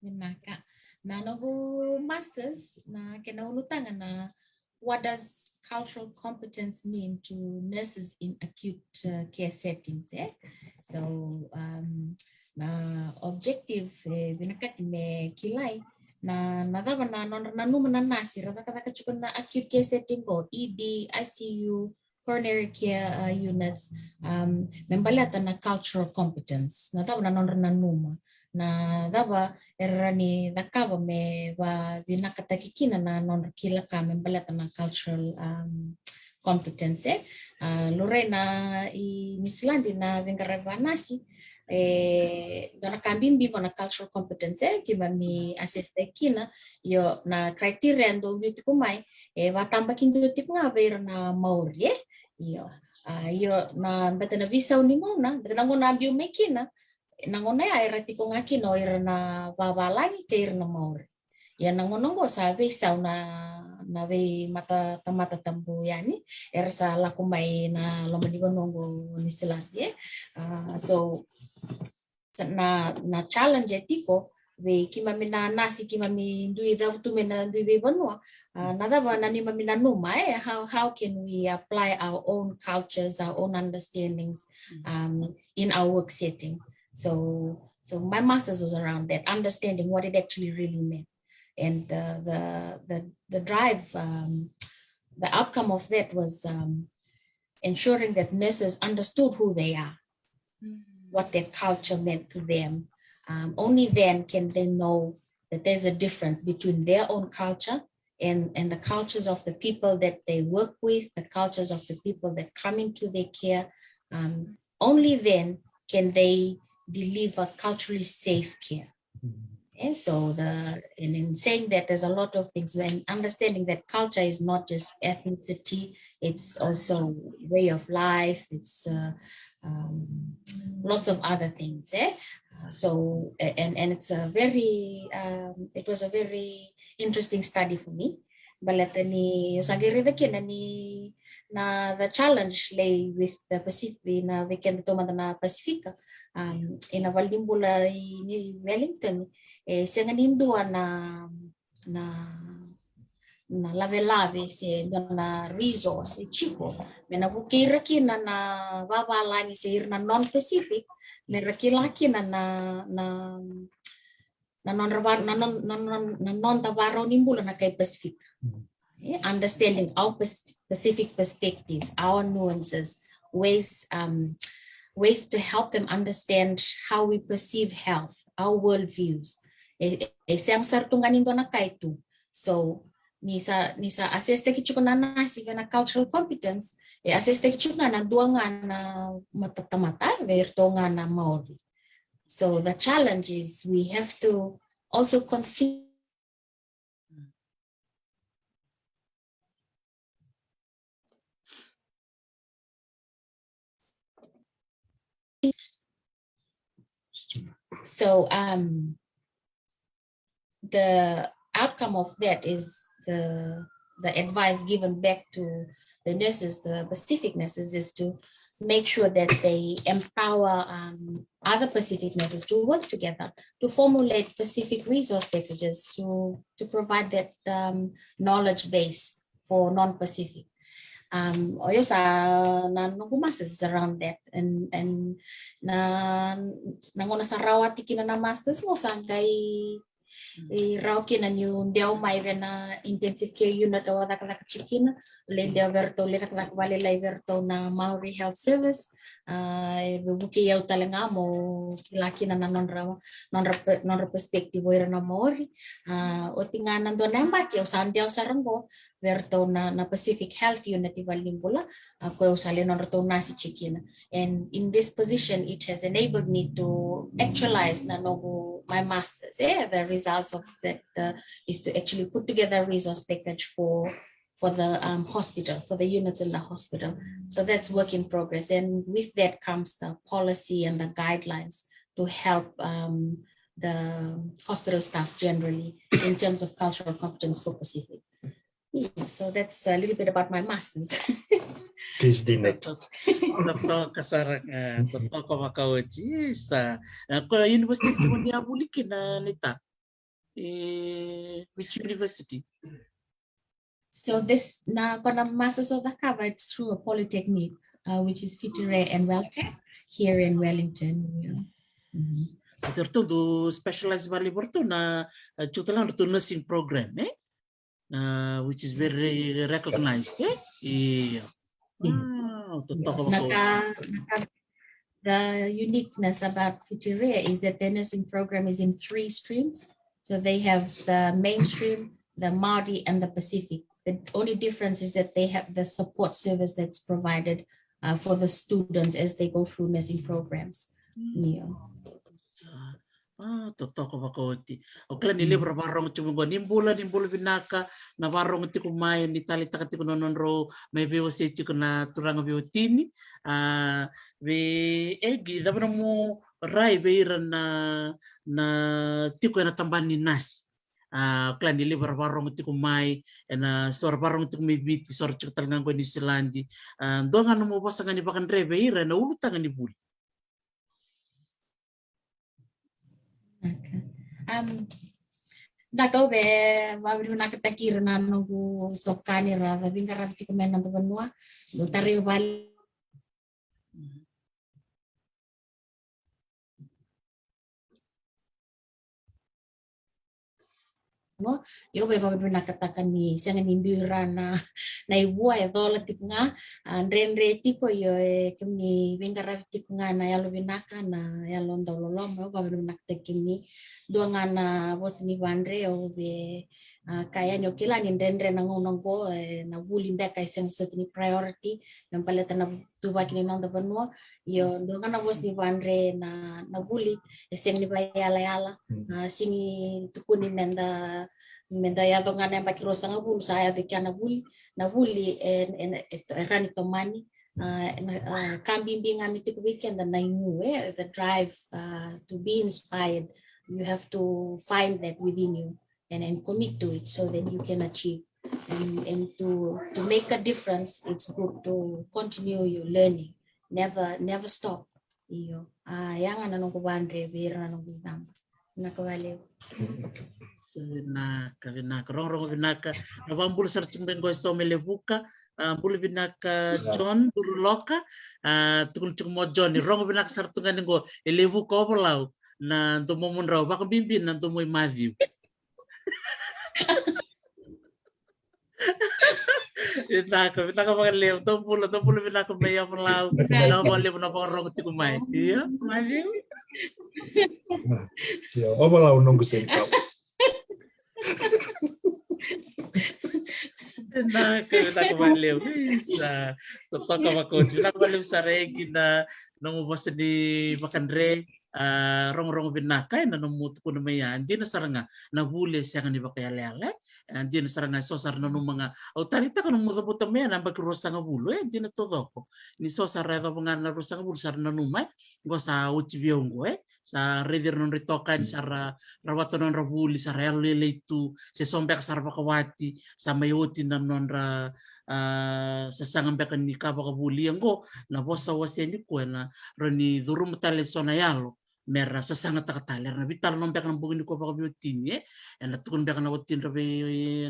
Minaka. Na nogu masters na kinaulutangan na what does cultural competence mean to nurses in acute care settings? So na objective binakati me kilay na nadaba na nanuma na nasi rata kata kachukan na acute care setting ko ED, ICU, coronary care units membalata na cultural competence nadaba na nanuma na daba erani nakaba me wa binakatakikina na non kila kame balata na cultural competence Lorena i Mislandi na vingareva nasi dona kambimbi ko na cultural competence kiba mi assiste kina yo na criteria ndo yuti kumai watamba kinduti nga vera na maori yo na betana visa unimona betana ngona biu mekina nangona era tiko ngaki no era na babalangi ke era na maori ya nangonongo sabe na ve mata tambu yani era sa lakumai na lomadigo nongo ni silati so na challenge etiko ve kimamina nasi kimami ndui da tumena ndui ve banua nada bana ni mamina numa how can we apply our own cultures, our own understandings in our work setting. So my master's was around that, understanding what it actually really meant, and the drive, the outcome of that was ensuring that nurses understood who they are, what their culture meant to them. Only then can they know that there's a difference between their own culture and the cultures of the people that they work with, the cultures of the people that come into their care. Only then can they deliver culturally safe care. And so in saying that, there's a lot of things, and understanding that culture is not just ethnicity, it's also way of life, it's lots of other things. So and it's a very it was a very interesting study for me. Balatani usagiri na the challenge lay with the Pacific na weekend na Pacifica ina Valdimbula ni Wellington senganindua na lave se na resource chico mena bukira kina na babalani se irna non Pacific merakila kina na non tabaro nimbula na kay Pacific. Understanding our specific perspectives, our nuances, ways to help them understand how we perceive health, our worldviews. So nisa assess na si na cultural competence, assess na duanga na matatamata, vertonga na Maori. So the challenge is we have to also consider so the outcome of that is the advice given back to the nurses, the Pacific nurses, is to make sure that they empower other Pacific nurses to work together to formulate Pacific resource packages to provide that knowledge base for non-Pacific. Oyo sa masters is around that, and nangona sa rawati kina na masters mo sangkay Raukin and you deo mai vena intensive care unit o dakalaka chikina le deo verto le dakalaka vale lai verto na Maori Health Service buki yau talenga mo kilakina na non perspective ira na Maori o tingana do namba ki o sandeo sarango verto na Pacific Health Unit ivalimbula ko usale non rato nasi chikina. And in this position it has enabled me to actualize na nogo my masters. The results of that is to actually put together a resource package for the hospital, for the units in the hospital. So that's work in progress. And with that comes the policy and the guidelines to help the hospital staff generally in terms of cultural competence for Pacific. Yeah, so that's a little bit about my masters. Please the next. Totoo kasarang totoo ko makauji sa ko university mo niya bulikin na nita. Which university? So this na kona masters of the cover it's through a polytechnic, which is Fitire and Wellcare here in Wellington. Tertu do specialized valiborto na chutalang to nursing program, which is very recognized. Yeah. The uniqueness about Fitire is that the nursing program is in 3 streams. So they have the mainstream, the Māori, and the Pacific. The only difference is that they have the support service that's provided for the students as they go through nursing programs. Yeah. Totoo ko makauji. Okla nili barong chumungo nimbula vinaka na barong ti kumayo ni tali takati kuno nonro may biwa si chiko na turang biwa tini. Be egi dapat mo rai beira na tiko na tamban ni nas. Klan nili barong ti kumay na sor barong ti kumibiti sor chiko talagang ko ni Silandi. Doon nga mo pasangan ni bakan re beira na ulutangan ni buli. Dako be babi na katakira na nogu tokani ra babi ngaranti kumena to banua do tari bali no yo be babi na katakan ni senga nimbira na ibu ya dola tiknga andre tiko yo kemni bingara tiknga na yalo binaka na yalo ndololo mo babi na tekini doanga na bos ni bandre o be kaya nyo kila ni ndendre na ngonongo na bulinda kay seng sotini priority ng paleta na tuba kini nang dapanwa yo doanga na bos ni bandre na buli seng ni bayala singi tukuni menda ya donga na bakiro sanga bulu saya dekana na buli rani tomani kambimbing amiti ko weekend na inu the drive to be inspired. You have to find that within you and commit to it so that you can achieve and to make a difference. It's good to continue your learning, never stop. Iyo yang ano ko bandre bira no gudam nakawale na rong vinaka nabambul searching bengo so melebuka bulu vinaka John Buruloka tukun mo John rong vinaka sartungan ngo elevu ko belau na tumo munraw baka bimbin na tumo Matthew. Vinaka makaleo tompulo vinaka maya belau na boleh na porong ti kumay. Iya Matthew. Ya, belau nunggu sentau. Vinaka makaleo isa totoo ka makochi vinaka makaleo saregi na nung ubos di makandre rong vinaka na numuto ko na mayan di na saranga na huli siya nga ni bakayale di na saranga sosar na nung mga autarita ka nung mutabuta mayan ang bagrosa nga bulo di na todo ko ni sosar ka mga narosa nga bulo sar na numay go sa uchibiyong ko sa river non ritokan sa rawato non rabuli sa real lele itu sa sombek sa bakawati sa mayoti na non ra sa sangambekan ni kabakabuli ngo na bosa wasya ni ko na rani durum tale sona yalo mera sa sanga takatale na vital non bekan bugin ko bakabiutin na tukun bekan na watin rabe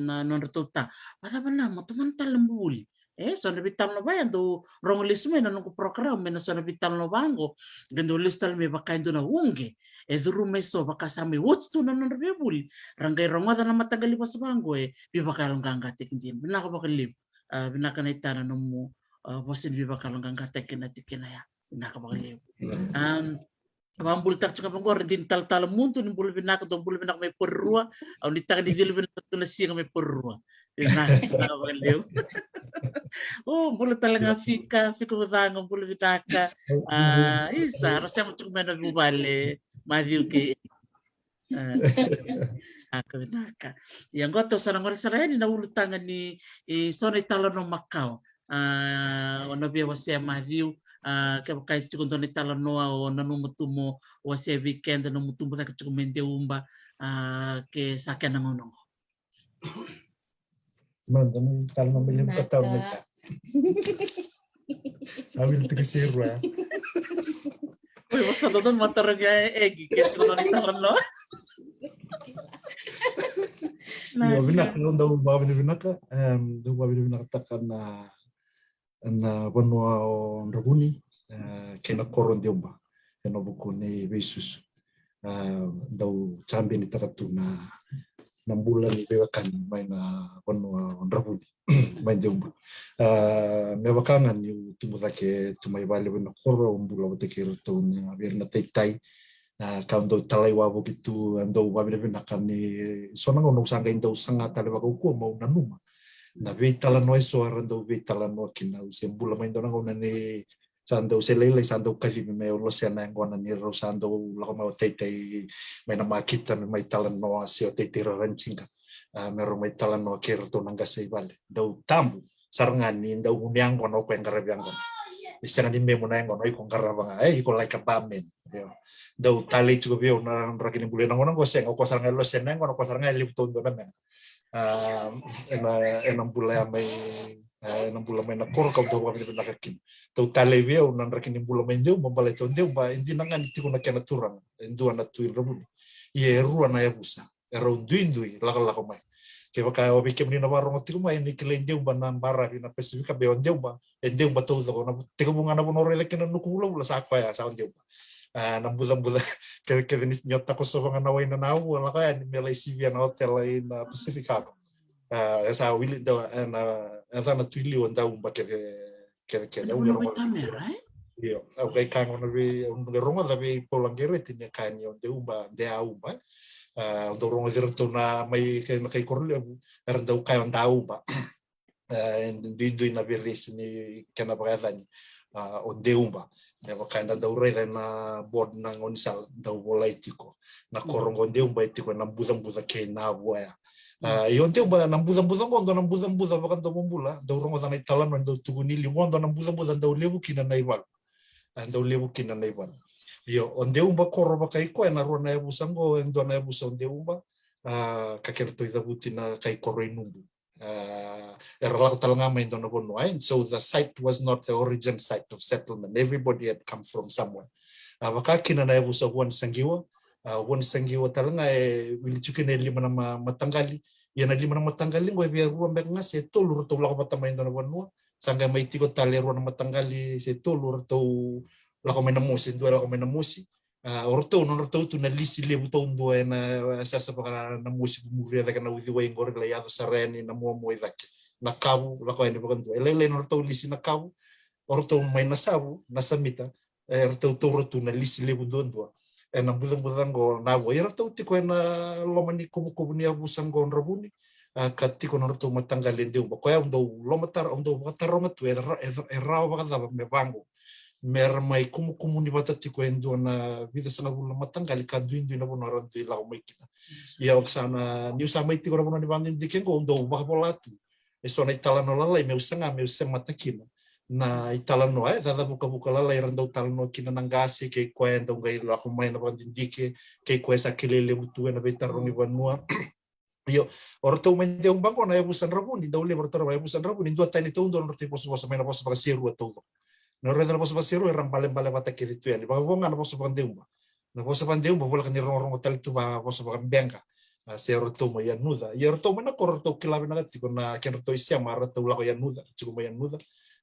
na non retota para bana mo tuman talambuli Sono vital no vai ando rongolisme no nungu program mena sono vital no bango gendo listal me bakaindo na unge duru meso bakasame what's tu no no bebuli rangai rongoda na matagali pas bango bi bakal nganga tekindin bina ka bakalib bina ka naitana no mo bosin bi bakal nganga tekina ya bina ka bakalib Mambul tak cakap ngor din tal muntu ni bulu binak dong bulu binak may perrua au ni tak di dilu binak tu nasi may perrua binak baliw bulu talaga fika udang bulu binaka isa rasa mo cuk mena bubale mariu ke binaka yang goto sarang ngor sarayani na ulu tangan ni sone talo no Macau ono bia wasia mariu ke kai cikun toni tala noa o nanu mutumo o se weekend no mutumo tak cikun mente umba ke sakya nangono. Nandun tala no milim patao neta. Sabi nito kasi ruwa. Uy, basta doon matarag egi ke cikun toni tala no. Yo binak daw babi binaka daw babi binaka takan na wanua o Nravuni kena koron diomba kena buku ni Yesus dau cambi ni takatu na 6 bulan ni bewakan main na wanua o Nravuni main diomba mewakangan yu tumbu take tumai bale na koro umbula take to na berna taitai kaum dau talai wabu gitu andau babi benakan ni sonang ono sanga indau sanga tale baku mau nanuma na veitala no eso arando veitala no kina usembula mai ndona ngona ni sando selele sando kaji me lo sena ngona ni ro sando la ma tei mai na makita mai tala no asio tei rancinga me ro mai tala no ker to nanga sei vale dau tambu sarngani ndau uniang kono ko ngarabiang kono isana ni me mona ngono ko ngarabanga ko like a bamen dau tali juga bio na rakini bulan ngona go sengo ko sarnga lo sena ngono ko sarnga lipto ndona men enam bulan na kor kau tahu apa yang nak kin tahu talevia unan rakin bulan menjauh membalai tahun dia ba indi nangan itu kena kena turang indu anak tuin rabun ye ruan ayah busa erau duindui lakal mai kaya kaya wabikem ni nawarong tiku mai ni kelen dia ba nambara ni na pesifika beon dia ba endeu ba tahu zako na tiku bunga na bonore lekin na nukula ula sakwa ya saun dia ba nambuza ke venis nyota ko so nga naway na nawo la kaya ni Malaysia na hotel na Pacifica esa wili da na tuili onda umba ke na Uno tamera yo okay kan ona we ronga da we polangere tinya kan yo de umba do ronga direto na mai kai korle erda kai onda umba ndi na beris ni kana bagani onde umba ne wakanda da ureda na board na ngonisal da wolaitiko na korongo onde umba itiko na buza ke na boya yonte umba na buza ngondo na buza bakando mumbula da urongo da italan ndo tuguni lingondo na buza da ulebu kina na iwal yo onde umba koro bakai ko na rona ya busango ndo na busa onde umba kakerto ida butina kai koro inumbu so the site was not the origin site of settlement. Everybody had come from somewhere. Wakakina na yabusa wan sangiwa talanga wilichukine lima na matanggali. Yana lima na matanggali ngwe bia ruwa mbeka se tolu roto lako patama indona wanua. Sanga maitiko tale ruwa na matanggali se tolu roto lako menamusi ndua lako menamusi. Orto tu na lisi lebu to ndo na sasa para na musi bumuria daga na udi way ngor la yado sareni na mo idake na kabu la ko ene baganto ele orto lisi na kabu orto mai na sabu na samita orto na lisi lebu ndo na buzango na wo orto tiko na lomani kubu ni abusango Nravuni katiko na orto matangale ndeu ko ya ndo lomatar ndo wataronga tu era bagada me bango mer mai kumu ni batati ko endo na vida sana bula matanggali kanduindu na bonora de la maikita ya oksana ni usama iti ko na ni bangin dikengo ndo babolatu eso na italano lala me usanga matakina na italano dada buka lala irando talano kina nangasi ke ko endo ngai la ko mai na bangin dike ke ko esa kelele butu na betaro ni banua yo orto mende un bango na yabusan Nravuni daule bertara yabusan Nravuni ndo tani to ndo norte poso mai na poso para siru to no reda poso basiru eram bale bata ke itu ya ni babonga na poso pandeumba na poso pandeumba bola kan rongo tal tu ba poso kan benga se roto mai anuda ia roto mana ko roto kilawe na tiko na ken roto isia mara to lako anuda tiko mai anuda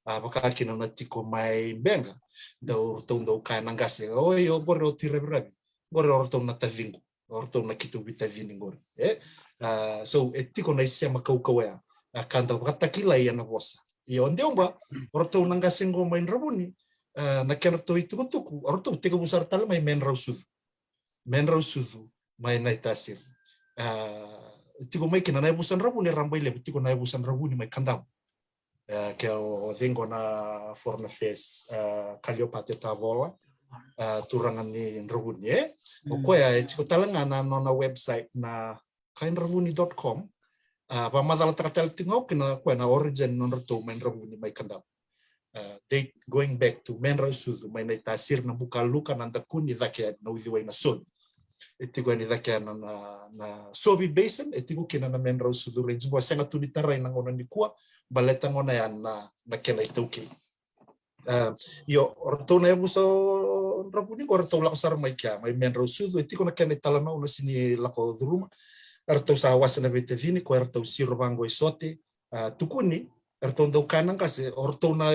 baka kina na tiko mai benga da roto ndo ka nangase oi o gore o tire bravi gore roto na tavingo roto na kitu vita vini gore so tiko na isia makau kawa kanta kata kila ia na bosa ia onde omba roto nangase ngo mai rabuni na ken roto itu tuku roto tiko busar tala mai men rausudu mai nai tasir tiko mai kina nai busan rabuni rambai le tiko nai busan rabuni mai kandam que o vengo na Foreign Affairs Calliope Tavola turangan ni rabuni o koia tiko talanga na website na kainravuni.com pa madala takatel tingo kina koia na origin non rato mai rabuni mai kandam date going back to men rausudu mai nai tasir na buka luka nanda kuni dake na udiwai na son etigo ni dake na Sobi Basin etigo kina na men rausudu range bo senga tunitarai na ngona ni kua baleta ngona ya na kena ituki yo orto na buso rabuni ko orto lako sar mai kia mai men rausudu etigo na kena talana una sini lako duruma orto sa wasana vete vini ko orto siro bango isote tukuni orto ndo kanang kasi orto na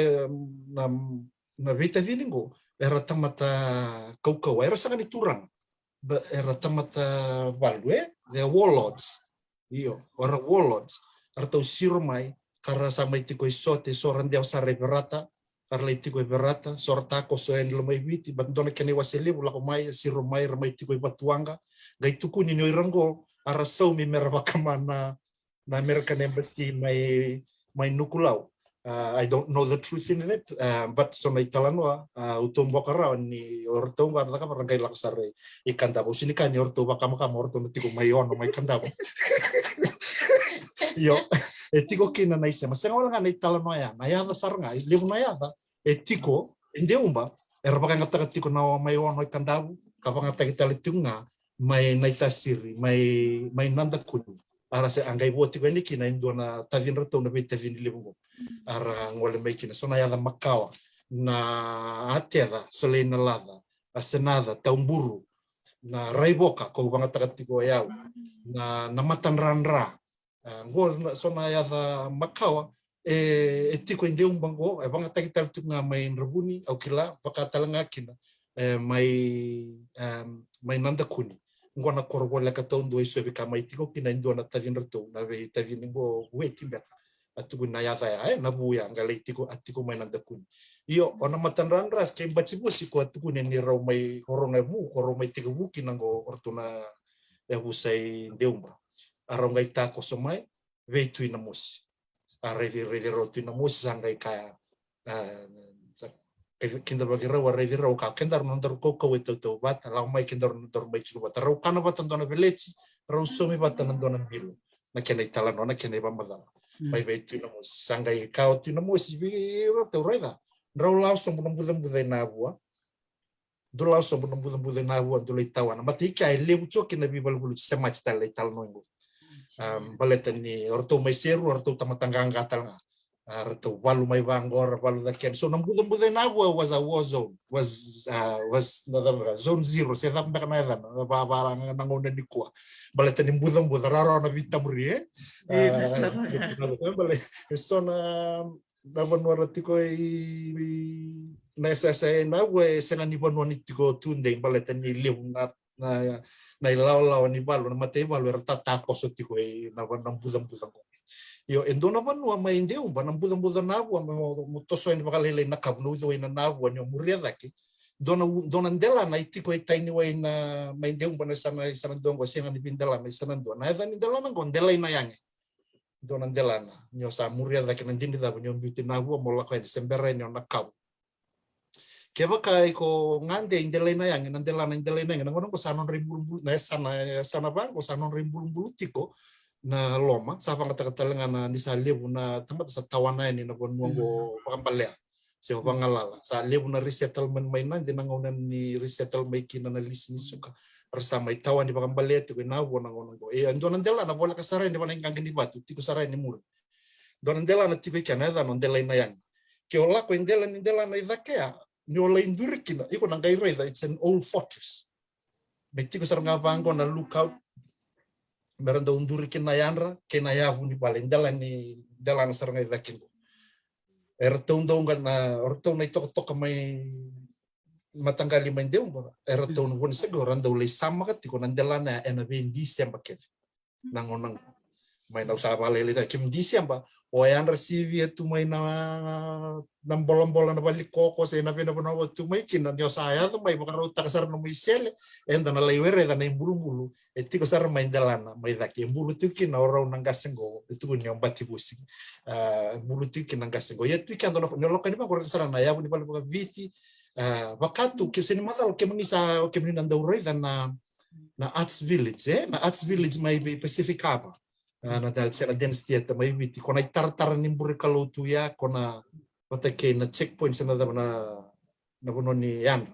vete vini go era tamata kau era sanga ni turang era tamata valu the warlords ora warlords arto siro mai karena sama itiko isote soran dia sare berata karena itiko berata sorta ko so en lumai viti bandona kene wasele lako mai siro mai ramai itiko batuanga gai tuku ni noirango arasau mi merbakamana na American Embassy mai nukulau I don't know the truth in it, but so na italanoa utom bakara ni orto ba na ka gai laksare ikan tabo sini kan orto baka maka orto tiko mai ono mai kandabo yo etiko kina na isema senga wala na italanoa ya na ya sarnga lebu na ya etiko endeumba erbaka ngata tiko na mai ono kandabo kapanga tagitali tunga mai naitasiri mai nanda kudu ara se angai boti ko ni kina indona tavin rato na beta vin lebu ara ngole mai kina sona ya makawa na atera solena lava asenada taumburu na raiboka ko banga takatiko yao na matan ranra ngol sona ya makawa etiko inde umbango banga takital tunga mai rabuni au kila pakatalanga kina mai nanda kuni ngona korwala ka tondo iso be kama itiko kina indona tavin rato na be tavin ngo weti be atugu na yava ya na buya ngale itiko atiko mai nanda kuni iyo ona matan ras ke bachibu siko atugu ni rau mai korona bu korona itiko bu kinango ortuna ya busai deumba arongai ta ko somai veitu ina mus revi rotu ina mus sangai kaya kindar bagi rawa revi rawa ka kindar nondar ko itu bata lau mai kindar nondar mai chuba bata raw kana bata ndona beleci raw somi bata ndona bilu na kena itala nona kena bamada mai veitu ina mus sangai ka tu ina mus bi to reda raw lau so budai na bua do lau so budai na bua do leitawana mati ka lebu choki na bibal bulu semach tal leital noingo baleta ni orto mai seru orto tamatanga ngatal nga arto walu mai bangor walu da ken so budai na bua was a war zone was another zone 0 se dam da na dan ba barang nangona ni kwa baleta ni budam raro na vitamuri bale so na vanua tiko na sa na we sena ni vanua ni tiko tunde baleta ni lew na ilaw ni balu na matay balu rata ko so tiko na vanam budam ko yo endona vanua mai ndeu ba nam budam na wa mo toso ni bakalele na kabnu zo ina na wa ni muria daki dona ndela na itiko itaini wa ina mai ndeu ba na sana dongo sena ni bindela na sana dona eva ni ndela na gondela ina yange dona ndelana nyo sa muria daki na ndindi da nyo beauty na wa mo la ko Desember ni na kau keba kai ko ngande indela ina yange na ndela na ngono ko sanon rimbulu na sana bang ko sanon rimbulu tiko na loma sa pangatalenga na ni sa lebu na tempat sa tawana ni na bongo pakambalea se pangalala sa lebu na resettlement mai na dinangonan ni resettlement kina na lisi ni suka bersama tawan di pakambalea tu na wona ngono andona ndela na bola kasara ni bana ngangi ni batu tiko sara ni mur dona ndela na tiko Canada no ndela ina yang ke ola ko ndela na idakea ni ola indurikina iko na ngai it's an old fortress me tiko sara ngavango na lookout meranda unduri kina yanra kina yavu ni paling dalan sarang idakin ertong dongan na ortong na tok may matanggali man deum ertong won sego randa ulay sama kat ko nandalan na enabendi siyamba ket nangonang may na usaba lelita kim di siyamba o yanra CV tu may na bolong-bolong na balik koko sa na pinapunawa tu may kin na saya tu may bakaro takasar na may sele enda na laywere da na imbulu-bulu etiko sar may dalana may daki imbulu tu kin na oraw nang gasengo itu kun yung bati busi imbulu tu kin nang gasengo yetu kin ando no lokani ba ko sar na yabu ni pala viti wakatu kisini madal ke mangisa ke minanda uroi dan na arts village na arts village may Pacific Harbor na dahil sa dance theater may viti kona tartar nimbure kalau tu ya kona matake na checkpoint sa na puno ni yan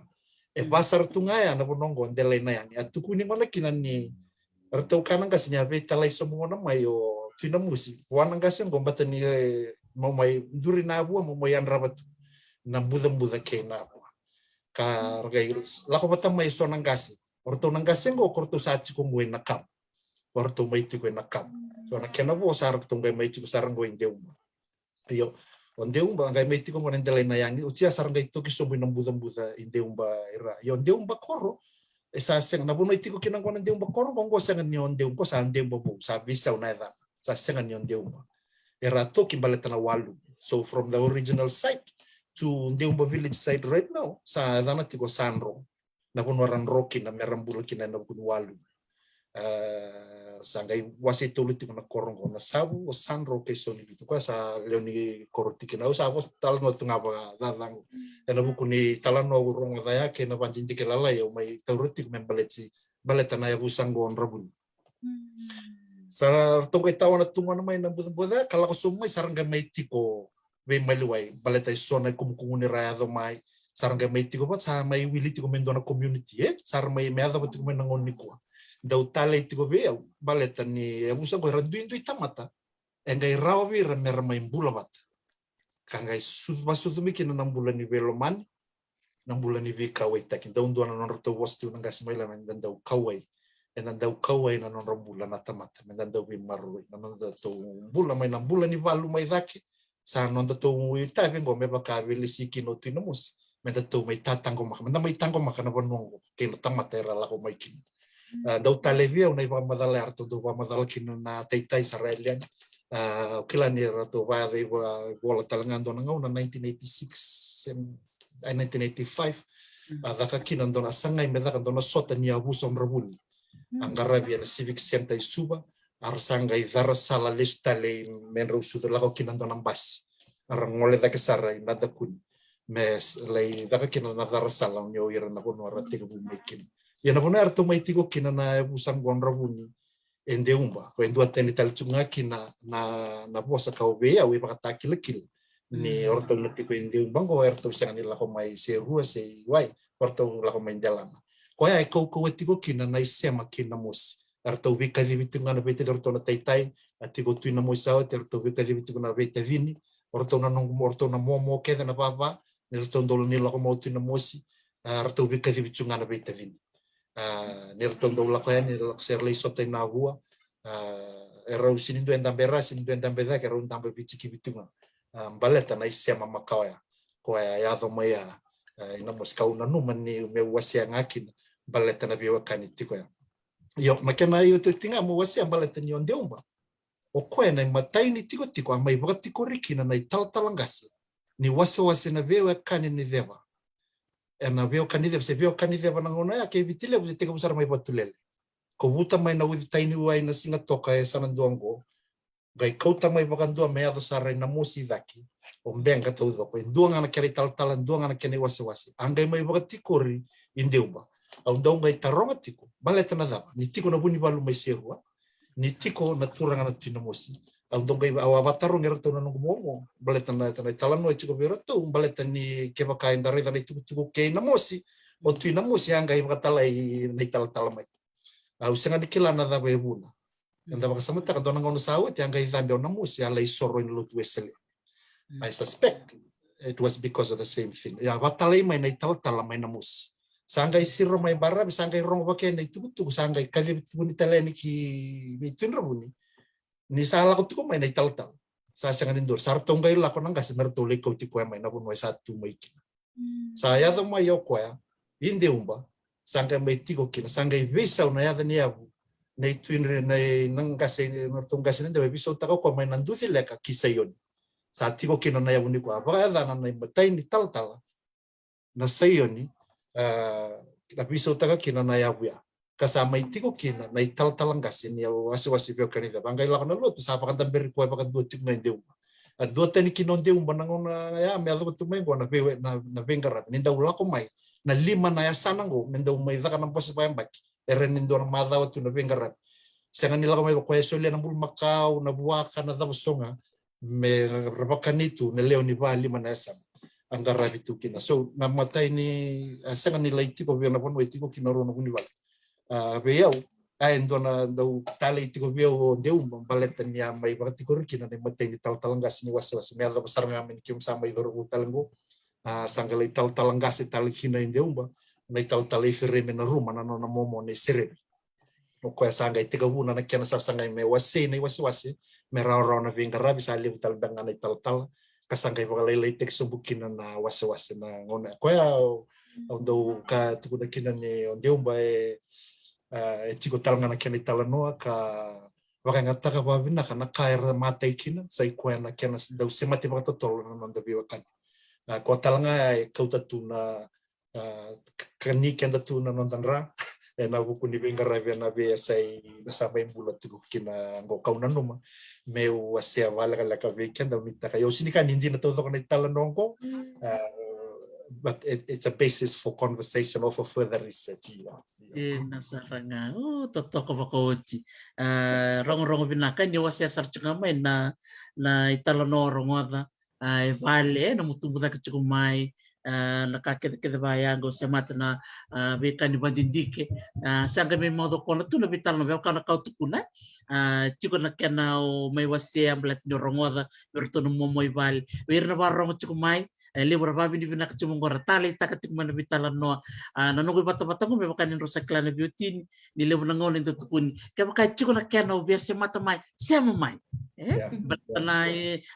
pasar tu nga ya na puno ngo delay na yan at tukuni mana kinan ni artaw kanang kasi niya talay sa mga na mayo tinamusi wanang kasi ngo bata ni may duri na buwa mo yan rabat na buda ke na kargay lako bata may so nang kasi orto nang kasi ngo korto sa chiko mo nakap orto may tiko nakap so na kenabo sarap tunggay may chiko sarang go indeu iyo ondeumba ngai meti ko mon delay na yang ucia sarang gai toki sobu nang buda indeumba era yo ondeumba koro esa seng na buno itiko kinang kon ondeumba koro kongo sengan ni ondeumba sa ondeumba bu sa bisa una eda sa sengan ni ondeumba era toki baletana walu so from the original site to ondeumba village site right now sa dana tiko sanro na buno ran roki na merambulu kina na buno walu sangai wasi tulit na korong ko na sabu o sanro ke so ni bitu ko sa leoni koroti kina usa ko tal no tunga ba dalang ena buku ni talano urong daya ke na bantin tikelala yo mai taurutik membaleti baleta na yabu sango on rabun sa tong itaw na tunga na may nambuda kala ko sumay sarang gamay tiko be maluway baleta so na kumukunguni rayado mai sarang gamay tiko ba sa may wiliti ko mendo na community sarang may meada ba tiko men nangon ni ko dau tale tiko veo baleta ni abusa ko randuindu itamata engai rawi ramerma imbula bat kangai sudu mikin na bulan ni veloman nang bulan ni vika wai takin dau ndo na norto wastu nang gasmaila nang dau kawai en dau kawai na non bulan atamata nang dau bi marui nang dau bulan mai nang bulan ni valu mai daki sa non dau ita vengo me baka velisiki no tinamus me dau mai tatango mak mai tango mak na bonongo ke no tamata era la ko mai kin dau talevia unai va madala arto do va madala kin na taitai sarelian kilani rato va de bola talangando na ngona 1986 and 1985 daka kin andona sangai me daka andona sota ni abuso mrabuli angara via na civic center suba arsangai dara sala listale menro sudo la kin andona bas arangole daka sarai nada kun mes lei daka kin na dara sala nyo ira na bono arate ko mekin yana bona arto mai tiko kina na busang gonra buni endeumba ko endua teni tal chunga kina na bosa ka obe ya we pakata kilekil ni orto leti ko endeumba ko erto sangan la ko mai se rua se wai orto la ko mai dalam ko ya ko tiko kina na isema kina mos arto we ka divitunga na bete orto na taitai atiko tu na moisa orto we ka divitunga na bete vini orto na momo ke na baba orto ndolo ni la ko mo tu na mosi arto we ka divitunga na bete vini nirtondo la koya ni serlei sota na rua era usini do endambera sin do endambeda que era un tambe bichiki bitunga baleta na isema makaya ko ya do maya ina moskau na numa ni me wasia ngakin baleta na biwa kanitiko ya yo makena yo tinga mo wasia baleta ni ondeumba o ko na matai ni tiko mai botiko rikina na talangasi ni wasa na biwa kanini deva na veo kanideva se veo kanideva na ngona ya ke vitile bu te usar mai patulele ko buta mai na udi taini wai na singa toka e sananduango gai kauta mai bakandua me ado sarai na mosi daki o mbenga to do ko nduanga na kere tal nduanga na kene wasi angai mai bakati kori indeuba au ndonga itaronga tiko baleta na daba ni tiko na buni balu mai serua ni tiko na turanga na tinamosi au ndonga au avataro ngero to na ngomo baleta na talano e tiko bero to baleta ni ke baka indare da tiko ke na mosi o tu na mosi angai bakatala i nei tal mai au senga dikila na da bebuna anda baka samata ka dona ngono sawo te angai dande na mosi ala isoro in lotu esele I suspect it was because of the same thing ya batalai mai nei tal mai na mosi Sanggai siro mai bara sanggai rong pakai na itu tuh sanggai kali pun italiani ki mitun rabuni. Ni salah ko tuh mai na tal. Sa sangan indur sartong gai la ko nang gas mertole ko ti ko mai na pun mai satu mai kina. Saya tuh mai yo ko ya. Inde umba sanggai mai ti ko kina sanggai visa na ya ni abu. Na itu na nang gas mertong gas ni de bisa ta ko mai nandu si leka kisayon. Sa ti ko kina na ya buni ko apa ya na matai ni tal. Na sayoni na bisa utaka kina na yabuya kasama itiko kina na ital-talang gasin ya wasi-wasi pio kanila bangay la kana luto sa pakan tamberi ko pakan dutik na indeu at duot ni kinon deu banangon na ya me ado tu mengo na bewe na bengara ninda ula ko mai na lima na ya sanango ninda mai da kana pos pa mbak eren nindo na mada watu na bengara senga nila ko mai ko eso le na bul makau na buaka na da songa me rabakan itu na leo ni ba lima na sam angara itu kina so na matai ni senga nila itiko bia na pon itiko kina rono kuni wala beu endo na do tali itiko beu deu baletan ya mai bakti ko kina na matai ni tal-talang gas ni was-was me ada besar ngamen kium sama idor talengo sanggal tal-talang gas tali kina indeu ba na tal-tali firme na ruma na no na momo ni sere no ko sanga itiko buna na kena sa sanga me wase ni was-was me raw na vingara bisa liu tal-dang na tal-tal kasangkay pakalay tekso bukinan na wasa-wasa na ngona ko ya do ka tukuda kinan ni ondeu ba tiko talanga na kena talanoa ka waka ngata ka babina kana kaira matay kina sai ko na kena daw semati pa totolo na nanda biwakan ko talanga kauta tuna kani kenda tuna nondanra na buku ni bengara na be sai nasabay bulat tuku kina ngo kaunan numa meu asia wala kala ka weekend daw nita kayo sini kan hindi na todo kan italanong ko but it's a basis for conversation or for further research nasaranga totoko bakochi rong binakan ni wasia sarchunga mai na italano rongoda vale na mutumbuda kichumai nakakita baya go semata na bekan di bandindike sanga me modo kono tu na vital no kana kau tukuna chiko na kana o mai wase amblat no rongoda berto no momo ibal wirna barong chiko mai libra babi ni bina kachumong gora tali takatik man vital no nanugo bata-bata mo bekan ni rosa klana beauty ni lebu nangon into tukun kaya kay chiko na kana o biasa mata mai sema mai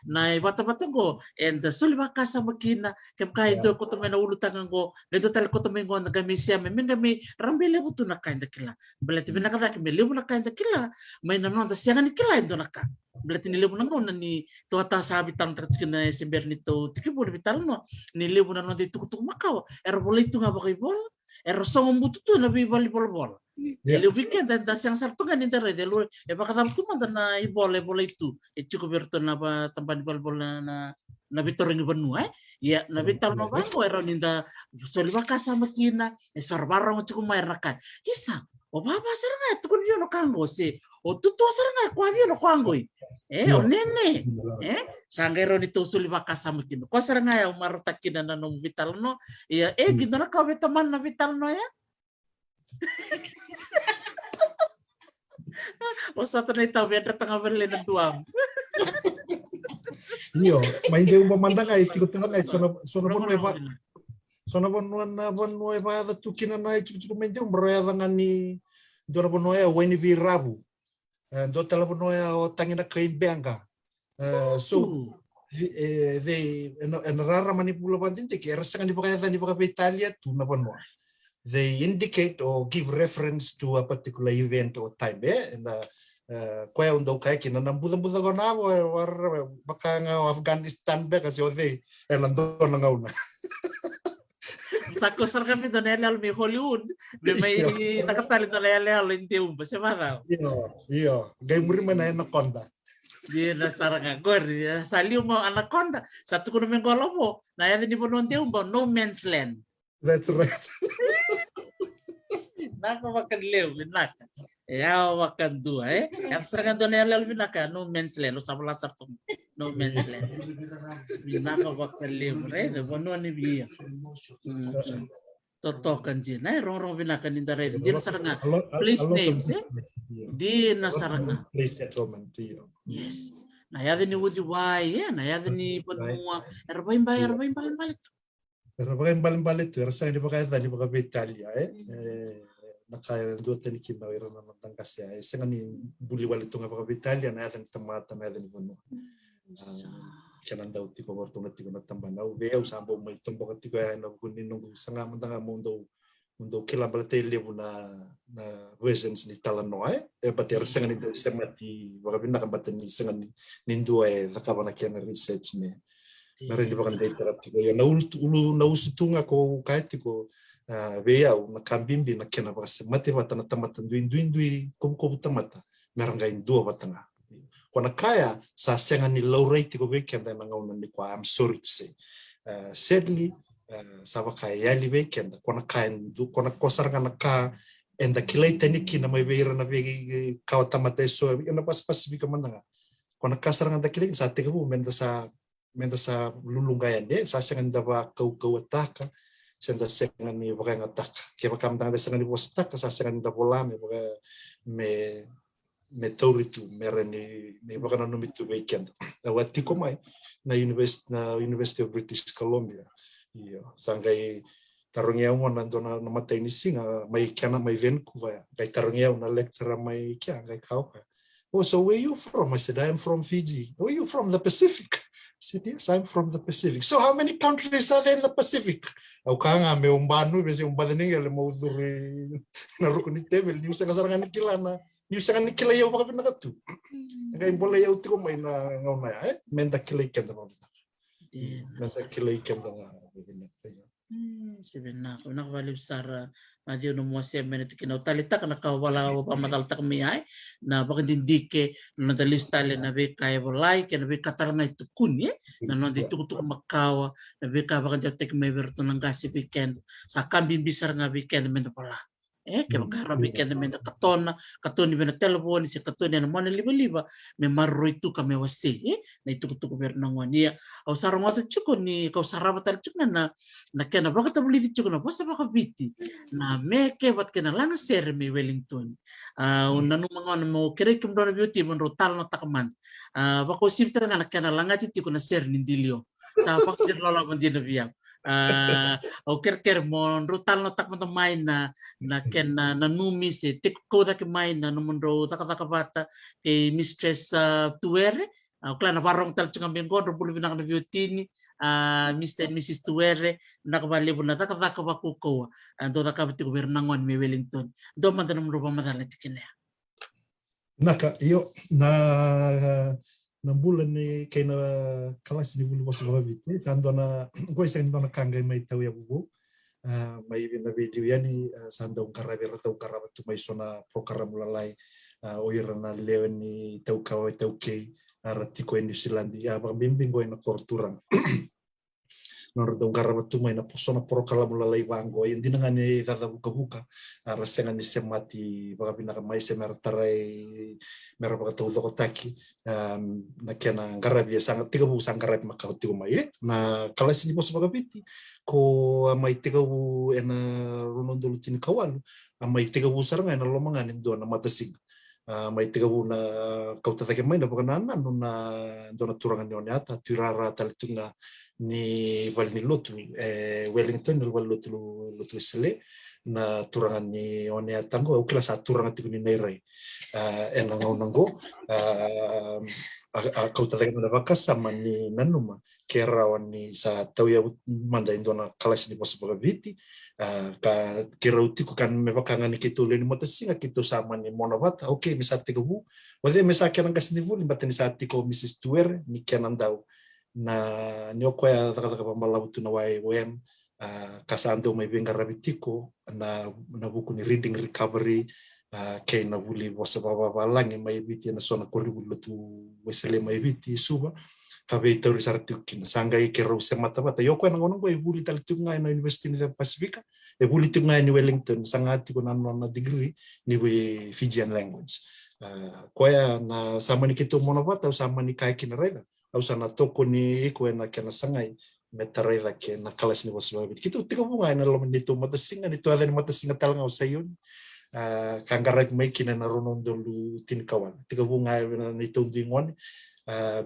na bata-bata go and sulba kasa makina kaya kay do ko to na ulutangan ko dito tal ko to mengo na gamisia me ngami rambele butu na kainda kila belati binaka ka me lebu na kainda kila may nanon ta siya ni kila ndo naka belati ni lebu na ngona ni to ata sabi tan tratkina sember nito tikibo bital no ni lebu na no dito kutuk makaw er bolito nga bakay bol er song butu to na bibali bol ele weekend da siyang sartungan intere delu e baka tamtu man na ibole itu e chuko berto na ba tamban bol na bitoring benua ya na bital no bango era ninda soliba kasa makina e sarbarong chuko mairakan isa o baba saranga tukun yo no kango se o tutu saranga kwa yo no kango o nene sangero ni to soliba kasa makina ko saranga ya umarutakina na no bital no ya gitu na ka betaman na bital no ya o satu na itaw beda tanga verle na tuam Iyo, main dia memandang ay tiko tengah ay sono bon nueva da tukina na cukup main dia beraya dengan ni dora bon nueva wani virabu do tala bon nueva o tangina kain bangka so they en rara manipula bandinte que rasangan di pakai Italia tu na bon nueva they indicate or give reference to a particular event or time and kaya undo kaya kina nambuda ko na war baka nga Afghanistan be kasi ode nando na ngauna sako sar kami do nela mi Hollywood be may nakatali do nela lintium ba se mara iyo gay muri man na konda di na saranga gor saliu mo anaconda satu kuno mengolomo na ya ni bonon tiumbo no man's land that's right nako makan leo binaka ya makan dua yang serang do nela binaka no man's land lo sabla sarto no man's land binaka makan leo de bono ni biya totokan jin rong binaka ni dare di saranga place names di na saranga place settlement yes na ya ni wudi wai na ya ni benua erbaim balik Pero pakai balik tu rasa di pakai tadi pakai Italia nakaya dua tani kina ira na matangkas ya sengan ni buli wali tunga pakai Italia na adan tamata na adan bono kanan daw tiko gorto na tiko na tambanaw veo sambo mai tombo ka tiko ya na kunin nung sanga mantanga mundo kila balate lebu na versions ni talano bater sengan ni semati pakai bina kan batani sengan ni nindo nakabana kiana research me Meron di ba kan data tiko ya na usutunga ko kahit tiko veya na kambimbi na kena ba mati bata na tamata duin kubu tamata meron gain dua batanga kona kaya sa senga ni low rate tiko weekend na ngauna ni kwa I'm sorry to say sadly saba kaya yali weekend kona kaya kona kosar kana ka enda kilay taniki na may veira na vegi kaw tamata so ina pas pasifika mandanga kona kasar nga kilay sa tiko menda sa lulungayan sa sengan dava kau ataka senda sengan ni baka ataka kaya kamdang da sengan ni bos ataka sa sengan da bola me tauritu mereni ni baka na numitu weekend wati ko mai na University of British Columbia sangai tarungiaw mo nandona na matay ni singa may kana may Vancouver kay tarungiaw na lecturer may kya kay kao oh, so where you from? I said, I'm from Fiji. Oh, you from the Pacific? I said, yes, I'm from the Pacific. So how many countries are there in the Pacific? Au ka nga may umbanu, besi umbadaning yale mauduri na rukuni tebel, niyo sa kasarangan ni kilana, niyo sa ni kilay yaw baka pinakatu. Kaya imbola yaw tiko may na ngaunay, menda kilay kenda mo. Menda kilay kenda nga. Sebenarnya nak balik sara maju nomor semen itu kena talita kena kawala pamatal tak miai na bakan dindike na talista le na be kaya bolai kena be katarna itu kunye na non itu tuk makawa na be ka bakan jatek me berto nang kasi weekend sa kambing bisar nga weekend men pola ke bakara weekend men katona katoni ben telepon si katoni na mana liba me marro itu kame wasi na itu tuk bernang wania au sarong wata cuko ni kau saraba tal cuk na kena baka tabuli di cuko na bosa baka biti na meke bat kena lang ser me Wellington unanu mangon mo kere kum dona beauty mon rotal na takman bako sifter na kena langati tiko na ser nindilio sa fakir lola mon dia via o ker mon rotal na takman main na kena na numi se tik ko da ke main na mon ro taka bata ke mistress tuere kla na warong tal cunga bengon ro bulu binang na beauty ni Mr. and Mrs. Tuere nakabali po na taka bakuko do takabati gobernangon me Wellington do man tanong rupa madala tikina Naka iyo na bulan ni kay na kalas ni bulu boss babit ni sando na ko isa ndo na kangay may taw ya bubu may na video yani sando karabi rataw karabat may sona program lalay oyra na lewen ni taw kaway taw kay arati ko New Zealand ya bang bimbing ko na korturang Nordong karabat tumay na persona program lalay bango hindi na nga ni kada buka rasengan ni semati baka pinakamay semertaray meron baka tudo ko taki na kena ngarabi sangat tiga bu sangkarap makauti ko may na kalas ni boss baka biti ko may tiga bu ena runon dulutin kawal may tiga bu sarang ena lomangan indo na matasig may tiga bu na kautatake may na baka nanan na do na turangan yon yata turara talitung na ni wal ni lutu Wellington wal lutu sele na turangan ni one tango o kila sa turangan tiku ni nerai enangau kau talaga na bakas sama ni nanuma kerawan ni sa tau ya manda indona kalas ni bosa bagaviti ka kerau tiku kan mebakangan ni kitu leni matasinga kitu sama ni monawata okay misa tiku bu wale misa kerang kasni bu limbatan sa tiku Mrs. Tuere ni kenandau na nyoko ya taka pamalaw tu na YWM kasando may bengarabitiko na buku ni reading recovery kay na buli bosa baba lang may biti na sona kuribul tu wesele may biti suba kabe teori sartukin sangai kero semata bata yoko na ngono ko buli taltuk nga na University of Pacific buli tu nga ni Wellington sangati ko na degree ni Fijian language koya na sama ni kito monobata sama ni kai kinarega au sana toko ni ko na kana sangai metareva ke na kalas ni boslo bit kitu tiga bunga na lo nito matasinga nito ada ni matasinga talanga usayon kangarak mai kina na ronon dulu tin kawan tiga bunga na nito dingon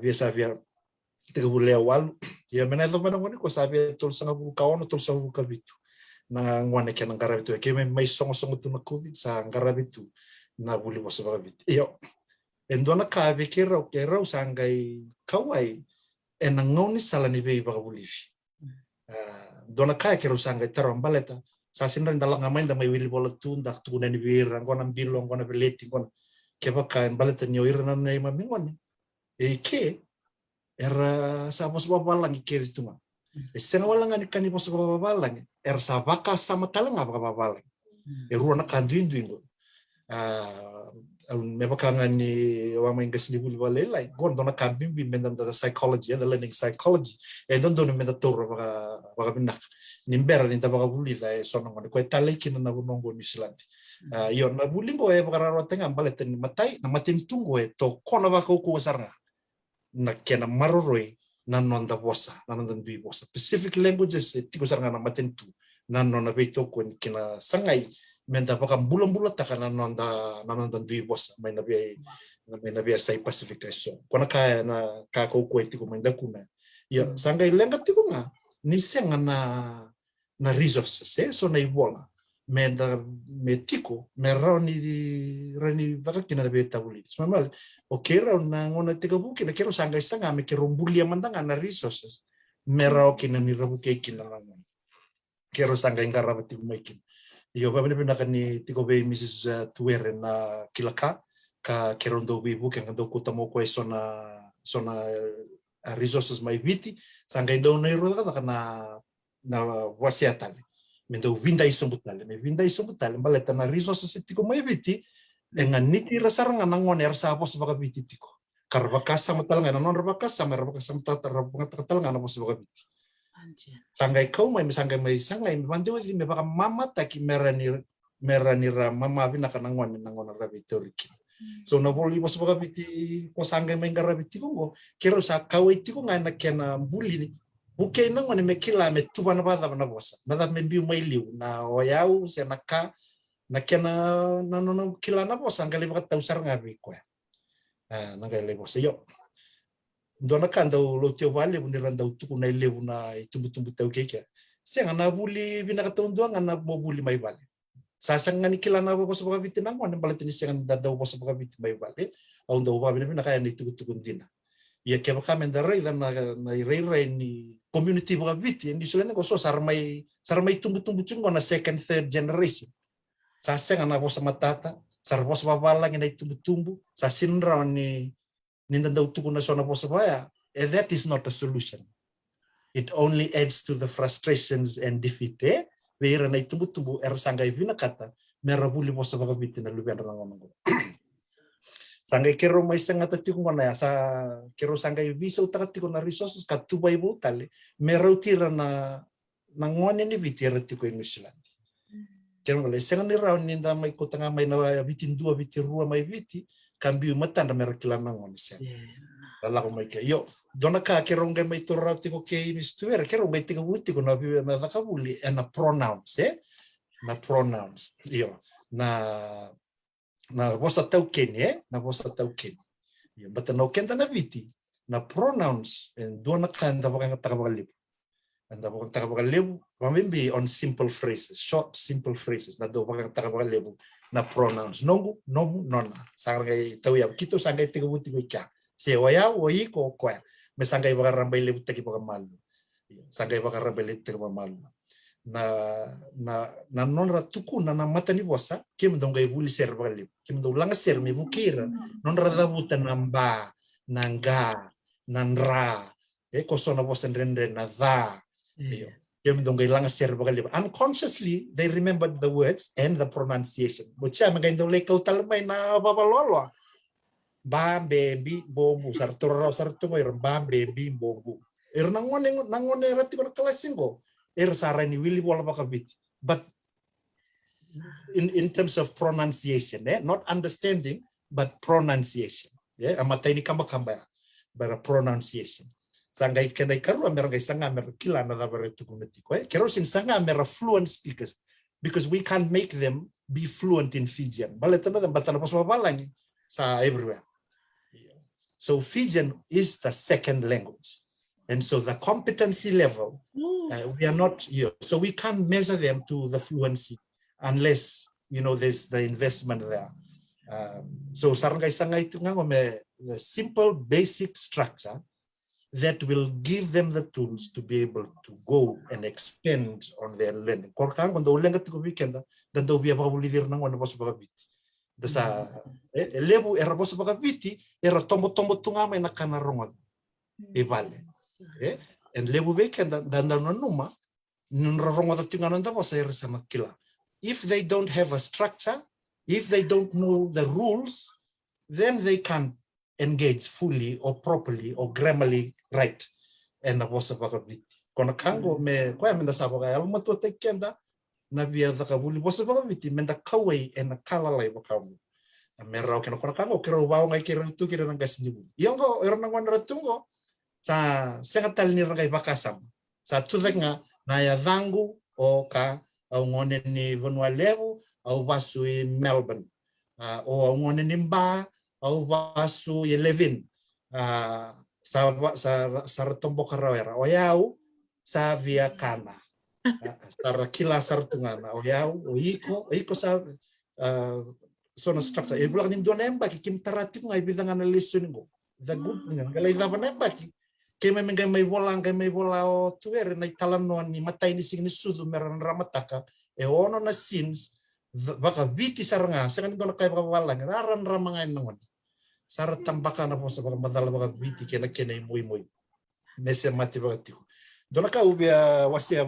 biasa via tiga bulan awal ya menetap mana ngone ko sabi tul sanga bu kaon tul sanga bu kabitu na ngone kenang karabitu ke mai songo tu na covid sa karabitu na buli bosa bakabit iyo endona ka be ke rau sangai kawai enangoni salani be bakabulifi dona ka ke rau sangai tarambaleta sa sinran dalang ngamain da mai wili bola tu ndak tu na ni wir ngona bilong ngona beleti ngona ke baka baleta nyoir na nei mamingone ke era sa bos babalang ke itu ma sen walang ani kani bos babalang sa baka sama talang apa babalang ruana kanduinduingo me baka ngani wa mai ngas ni bul wale lai gon dona kambing bi mendan da psychology the learning psychology don don me da tor baka binak nimbera ni da baka buli lai sono ngone ko tale kin na bunongo New Zealand yo na bulingo baka ro tenga baleten matai na matin tunggo to kona baka ko sarna na kena maroroi na nonda bosa na nonda dui bosa specific languages tiko sarna na matin tu na nona beito ko kena sangai menda baka bulan-bulan taka na nonda dui bosa mai na bia sai pacific so kona ka na ka ko tiko mai da kuna ya sangai lenga tiko nga ni senga na resources so na ibola menda metiko meroni baka kina be tabuli mamal okera na ngona tiko buki na kero sangai sanga me kero bulia mandanga na resources merao kina ni rabuke kina na kero sangai ngara tiko maikin yo ba bene ni tiko be Mrs. Tuere na kilaka ka kero ndo bibu ke ndo kutamo ko sona resources mai viti sangai ndo nei ro na wasiatale mendo vinda isombutale me vinda isombutale baleta na resources tiko mai viti dengan niti rasaranga nangon ersa bos baka viti tiko karbakasa matalanga non rabakasa matalanga na bos baka viti sangai kau mai sangai bantu me baka mama taki merani ra mama vina kanangon rabitoriki so na boli bos baka viti ko sangai mai garabiti ko kero sa kau itiko ngana kena buli buke nangon me kila me tuba na bada na bosa na da me biu mai liu na oyau se na kena na no kila na bosa ngali baka tau sar ngabi ko na ngali bosa yo dona kanda lo tio vale buniranda utuku na ile na itumbu tau keke senga na buli bina katondua ngana bobuli mai vale sasanga ni kila na bosa baka viti nangon balati ni senga da bosa baka viti mai vale au ndo ba bina kaya ni tuku dina ya ke baka mendarai dan na rei ni community baka viti di sulene ko so sarmai tumbu chungo na second third generation sasanga na bosa matata sar bosa babalang na tumbu sa sinra ni nindanda utuku na sona bosa baya that is not a solution. It only adds to the frustrations and defeat vera na tumbu sangai vina kata merabuli bosa baka viti na lubian rangongo sangai kero mai sanga tati ko na sa kero sangai visa utaka tiko na resources ka tubai botale merautira na ngone ni vitira tiko New Zealand kero ngale sanga ni raun ni nda mai ko tanga mai na vitin dua vitin rua mai viti kambiu matanda merakila na ngone sen lala ko mai ke yo dona ka kero ngai mai torra tiko ke mistuera kero mai tiko buti ko na takabuli na pronouns na pronouns yo na bosa tauken na bosa tauken yo bata no kenta na viti na pronouns and dona kanda baka takabalibu anda baka takabalibu mamimbi on simple phrases short simple phrases na do baka takabalibu na pronouns nongu nomu nona sangai tau ya kito sangai tiko buti ko kya se oya oi ko ko me sangai baka rambai lebu taki baka malu sangai baka rambai lebu taki baka malu na non ratuku na mata ni bosa kim dong gai buli ser bali kim dong langa ser me bukira non rada buta namba nanga nanra ko sona bosa rendre na da kim dong gai langa ser bali unconsciously they remembered the words and the pronunciation bocha magai dong le kau talmai na babalolo bam baby bomu sartoro mai bam baby bomu nangone rati ko kalasingo sarani willi wala baka biti but in terms of pronunciation not understanding but pronunciation amatai ni kamba bara pronunciation sangai kenai karu amerga sanga amer kila na bare tukuneti ko kero sin sanga amer fluent speakers because we can't make them be fluent in Fijian baletana dan batana pas balangi sa everywhere so Fijian is the second language And so the competency level, we are not here. So we can't measure them to the fluency unless, there's the investment there. So sarangay-sangay ito nga the simple basic structure that will give them the tools to be able to go and expand on their learning. Korkan kung ulang kat ko weekend dan daw biya bakabulivir nang wala sa bakabiti. Dasa lebu era bosa bakabiti era tombo tunga may nakanarongod. Ibale. And lebu weekend dan numa nunrarongod at tunga nanda bosa era sa makila. If they don't have a structure, if they don't know the rules, then they can't engage fully or properly or grammarly right. And na bosa bakabiti. Kona kango me kwa menda sabo kaya almato tekenda na via the kabuli bosa bakabiti menda kawai and na kalalay bakamu. Merau kena kona kango kira wao ngai kira tu kira nang kasnibu. Yongo erang nang wandra tungo sa sengatal ni rangai bakasam. Sa tuvek nga na ya dhangu o ka au ngone ni Vanua Levu au vasu i Melbourne. O au ngone ni Mba au vasu i Levin. Sa tombo karawera. O yau sa via kana. Sa kila sartungana. O yau o iko sa sona structure. E bulan nin dona embaki kim taratik ngai bidang analisu ningo. The good ngan galai laban embaki. Keme mengai mai bola o tuere na talano ni matai ni signi sudu meran ramataka e ono na sins baka viti saranga sangan dona kai baka walang raran ramangai nangon. Sara tambaka na po sa baka madala baka viti kena muy mese mati baka tiku. Dona ka ubia wasia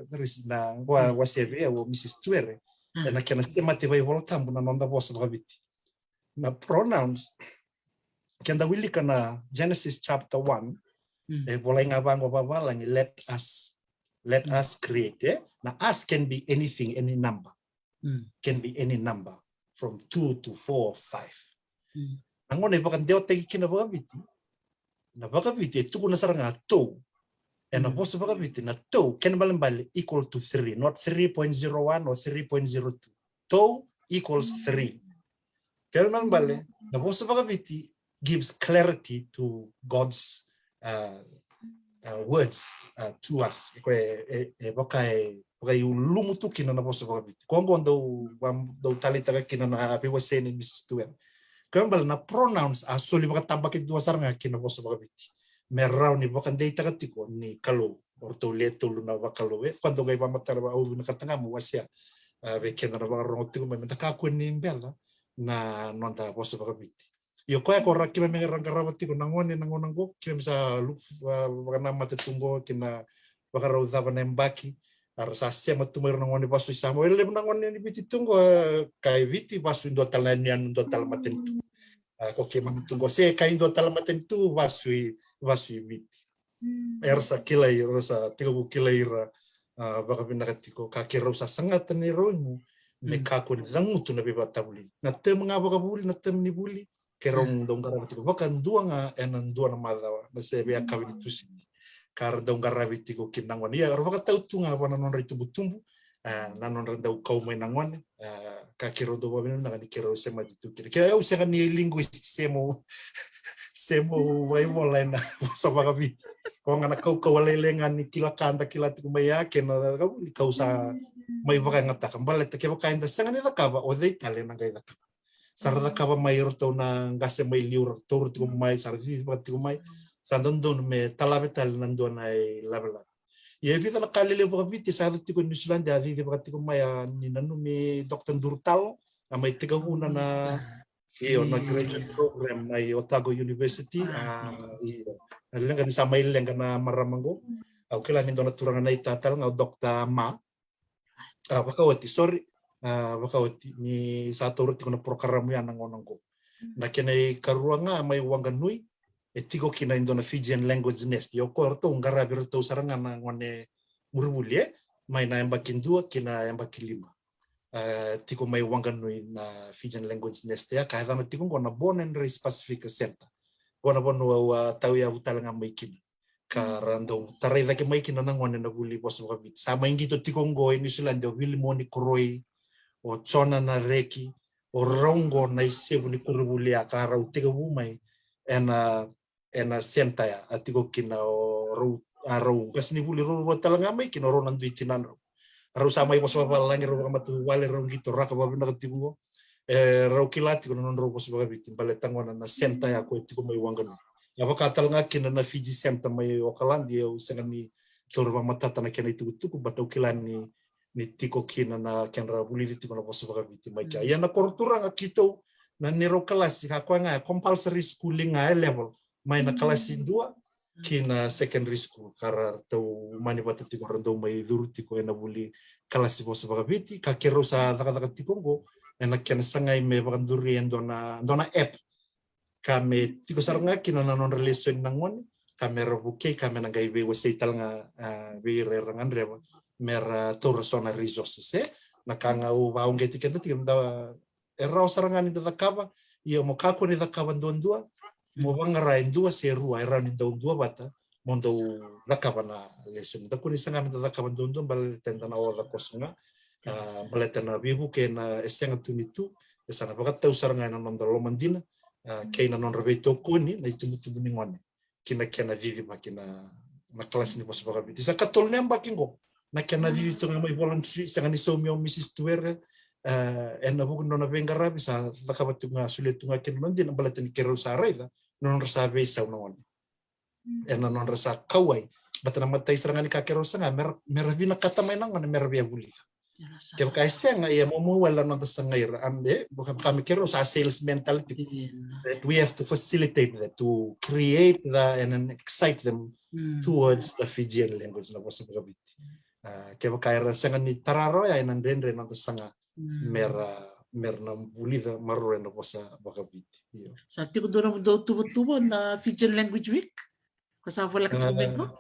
teris na wasia via o Mrs. Tuere. Na kena sema tiba i voltambu na nonda bosa baka viti. Na pronouns kenda wili kana Genesis chapter 1 boleh ngabang babalang let us create na us can be anything, any number. Can be any number from 2 to 4 5. Angone bakan deo tegi kina bagabiti na bagabiti itu kuna saranga to and na bosa bagabiti na to can bali equal to 3, not 3.01 or 3.02. To equals 3. Kaya bali na bosa bagabiti gives clarity to God's words to us. Bakai lumutu kina na bosa bakabiti. Kongo do talita kina na piwaseni Mrs. Tuer. Kambal na pronouns asuli baka tambakit dua saranga kina bosa bakabiti. Merau ni bakan data katiko ni kalo orto leto luna bakalo quando gai mamatara ba u nakatanga mo wasia ve kina na bakarongotiko mementa kakuen ni mbela na nonda bosa bakabiti. Yo koe kora kima mengerang karawati ko nangone nangonanggo kima bisa wakana mate tunggo kina wakarau dhaba nembaki arasa sema tumer nangone basu isamo ele nangone ni biti tunggo kai viti basu indo talanian indo talmaten ko kima tunggo se kai indo talmaten tu basu viti ersa kilai rosa 30 kilai baka pinakatiko kakira usa sangat ni roimu me kako ni dangutu na bebatabuli na tem nga baka buli na tem ni buli kerong dong garabiti ko bakan dua nga enan dua na madawa na sebe akawin itu sih karena dong garabiti ko kinangwan ya baka tau tunga wana non ritu butumbu na non renda kau main nangwan kakiro do babino na ni kiro sema ditu kira usah ni linguist semo vai mulai na sa bakabi ko nga kau lelengan ni kila kanta kila tiku maya kena kau sa may baka ngata kambal ta keba kainda sanga ni kaba o dei tale na gaida sarada kaba may roto na ngase may liur tour tiku may saradi tiku may sandon me talabetal nandon ay labla ye bita na kalile baka biti sa tiku New Zealand ari di baka tiku may ni nanu mi Dr. Durtal may tiga una na iyo na graduate program na Otago University lengan sa may lengan na maramango au kila nindo na turangan na itatal nga Dr. Ma wakawati sorry wakawati ni satu roti kuna program yan ng onanggo na kinay karua nga may wanganui etiko kina indo na Fijian language nest yo korto ngarabi rito sarangan na ngone murubuli may na embakin 2 kina embakin 5 tiko may wanganui na Fijian language nest ya kahit na tiko ngona born and raised Pacific Center ngona bono tau ya utala nga may kina karandong taray dake may kina na ngone na buli pos makabit sama ingito tiko ngo New Zealand yo Wilmoni Kuroi o Chona na Reki o Rongo na isebu ni Kurubulia kara utiga bumay and ena senta ya atiko kina ro aro kasi ni buli ro talanga mai kina ro nandu itinan ro sama ipo sa balangi ro kamatu wale ro gitu raka babina katigo ro kilati kono non ro pos baga bitim bale tangwana na senta ya ko tiko mai wangan ya baka talanga kina na Fiji senta mai okalandi o sengani torba matata na kena itu tuku batau kilani ni tiko kina na kenra buli tiko na pos baga bitim mai ka ya na kortura ngakito na nero kelas hakwa nga compulsory schooling nga level may na kelas 2 kina secondary school kara tau mani bata tiko rando mai duru tiko ena buli kelas bos baga biti ka kero sa taka tiko go ena kena sangai me bakanduri dona app kame tiko saranga kina na non relation nangon kame rabuke kame na gai be wasaital nga be rerangan reba mera tor sona resources nakanga u baung getikenta tiko da erau sarangan da kaba ia mo kako ni da kaba dua mo bangara indua serua era ni dua bata mondo rakaba na lesson da kuni sanga da kaba dua bal tenda na ora kosnga bal tenda bibu ke na esenga tunitu esana bagat tau sarangan na mondo lomandina ke na non rebeto kuni na itu mutu ni ngone kina vivi makina na kelas ni pos bagabi disa katol nemba kingo na kina vivi to ngamai voluntary sanga ni somio Mrs. Tuere ena buku nona bengara bisa lakabatunga suletunga kinon din balatan kero sa raida non rasa besa unawan ena non rasa kawai batana matai serangan ka kero sanga merabina kata mainang mana merabia buli kel kaisteng ya mo wala non sangair ande bukan kami kero sa sales mentality that we have to facilitate that to create the and excite them towards the Fijian language na bosa bagabit kaya kaira sanga ni tararo ya nandendre non sanga mera na bulida marro na posa bakabiti sa tiko dona mundo tubo na Fijian language week kasama la katumengo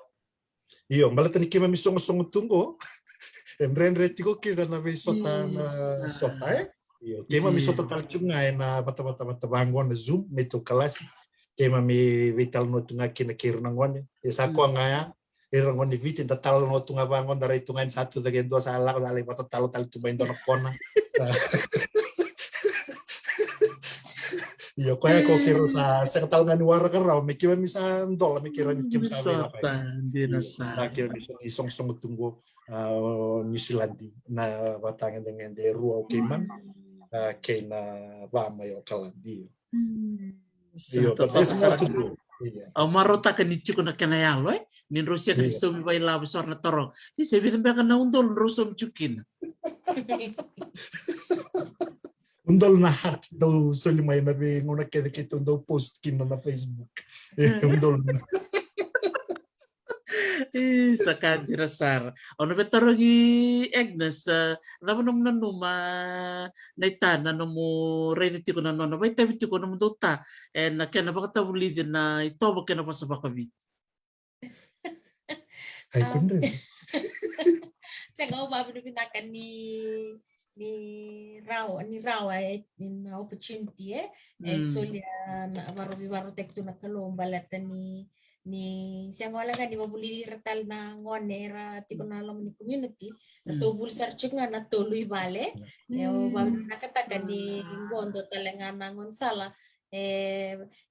iyo malata ni kima misongo tungo enrenre tiko kira na sota na sota iyo kima misota kalchunga na bata bangon na zoom meto kalasi kima mi vital no tunga kina kirna ngone esa ko ngaya irang ni vitin tatal no tunga bangon dari tungain satu dari dua salah kali bata talo tumain dono kona iya kaya ko kiro sa sektal nga ni wara karaw may kiwa misan dola may kira ni kim sabi na pa kira isong tunggo New Zealand na batangan dengan de ruwa kiman kay na ba mayo kalandi iyo patis mo tudo au marota ka ni chiko na kanayalo nin Rusia ka isto mi baila besar na torong ni se vitem ba na undol rosom chukin undol na hat daw sulimay na be nguna kaya kita daw post kina na Facebook undol na sa kanjira sar ono betarogi Agnes damo nom nanuma naitana no mo reniti ko na no vai taviti ko no dota na kena bakata bulidi na itobo kena pasa bakabit ay kunre saya ngau babu binakan ni raw in opportunity solia baru tektu na kalomba ni siang wala nga di mabuli ratal na ngonera tiko na alam ni community to bul searching nga na tuloy bale babu nakataga ni gondo talenga na ngonsala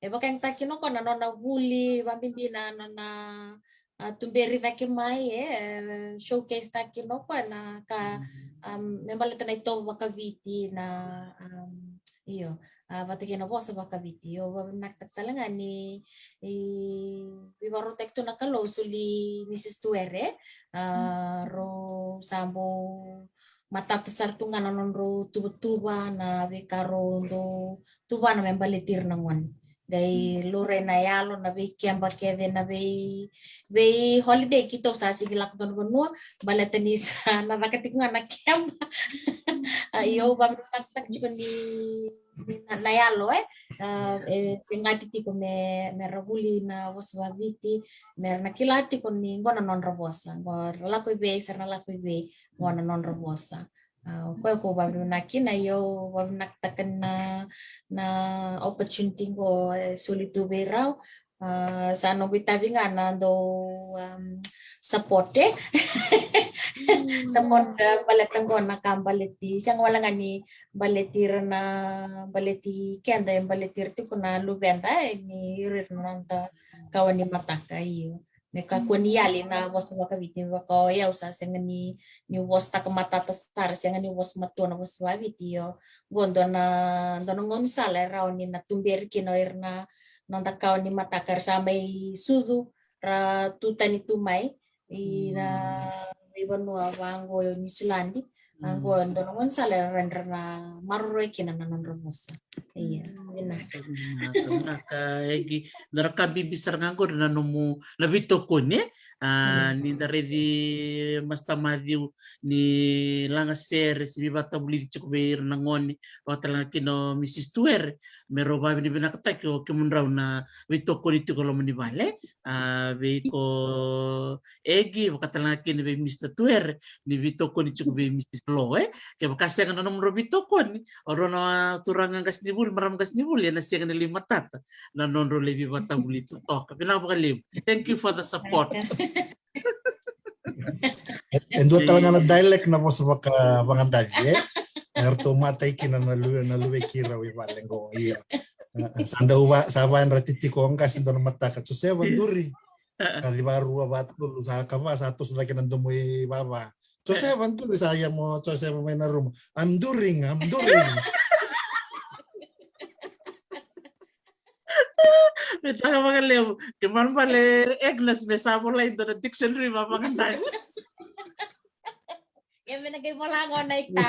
bakang takino ko na buli bambibina na tumberi takimai showcase takino ko na ka membalita na ito bakabiti na iyo batigyan na po sa bakabiti o naktatalaga ni bibarotekto na kalo suli Mrs. Tuere ro sambo matatasar tunga na non ro tuba na vikaro do tuba na membalitir ng wan Gay lure na yalo na be kiamba kede na be holiday kito sa sigilak don bonua balatanis na nakatik nga na kiamba ayo ba tak juga ni na yalo singati ko me raguli na waswaviti mer nakilati ko ni ngona non rabosa ngor lakoy be ser na lakoy be ngona non rabosa ko ba nakina yo ba naktakan na opportunity ko sulitu berau sa no gitabi nga na do support support balatang ko na kambaleti siyang wala nga ni baletir na baleti kenda yung baletir ti ko na lubenta ni rirnanta kawan ni mataka iyo. Meka kuni yali na was waka biti waka ya usa sengani ni was ta mata tasar sengani was matona was wabiti yo gondo na ngon sala rauni na tumber kino irna nonda kawan ni mataka samai sudu ra tutani tumai ina ribanua wango ni silandi anggo ngon sala render na marre kina na nonromosa iya ina naka egi daraka bibisar nganggo na nomu na vito kone ni daredi mastamadiu ni langa ser si bibata buli cukubir nangoni watala kino Mrs. Tuer mero babi ni binakata ko kemundraw na vito kone ti ko ni bale veiko egi wakatala kino be Mr. Tuer ni vito kone cukubi Mrs. Loe ke bakasya nga nomu vito kone orona turang gas nibul maram gas nibul ya nasi yang lima tata na nonro levi bata buli tu tok pinapa kalim. Thank you for the support. Endo talaga na dialect na po sa pangandagi Erto matay kina na luwe kira wi malengo iya. Sanda uwa saban ratiti ko ang kasi doon matakat so seven duri. Kali baru abat dulu sa kama satu sudah kena dumuy baba. So seven dulu saya mo so seven may na room. I'm during. Kita mga lew, kiman pala Agnes besamo lang ito na dictionary mapagandang. Yung binagay mo lang ako na ita.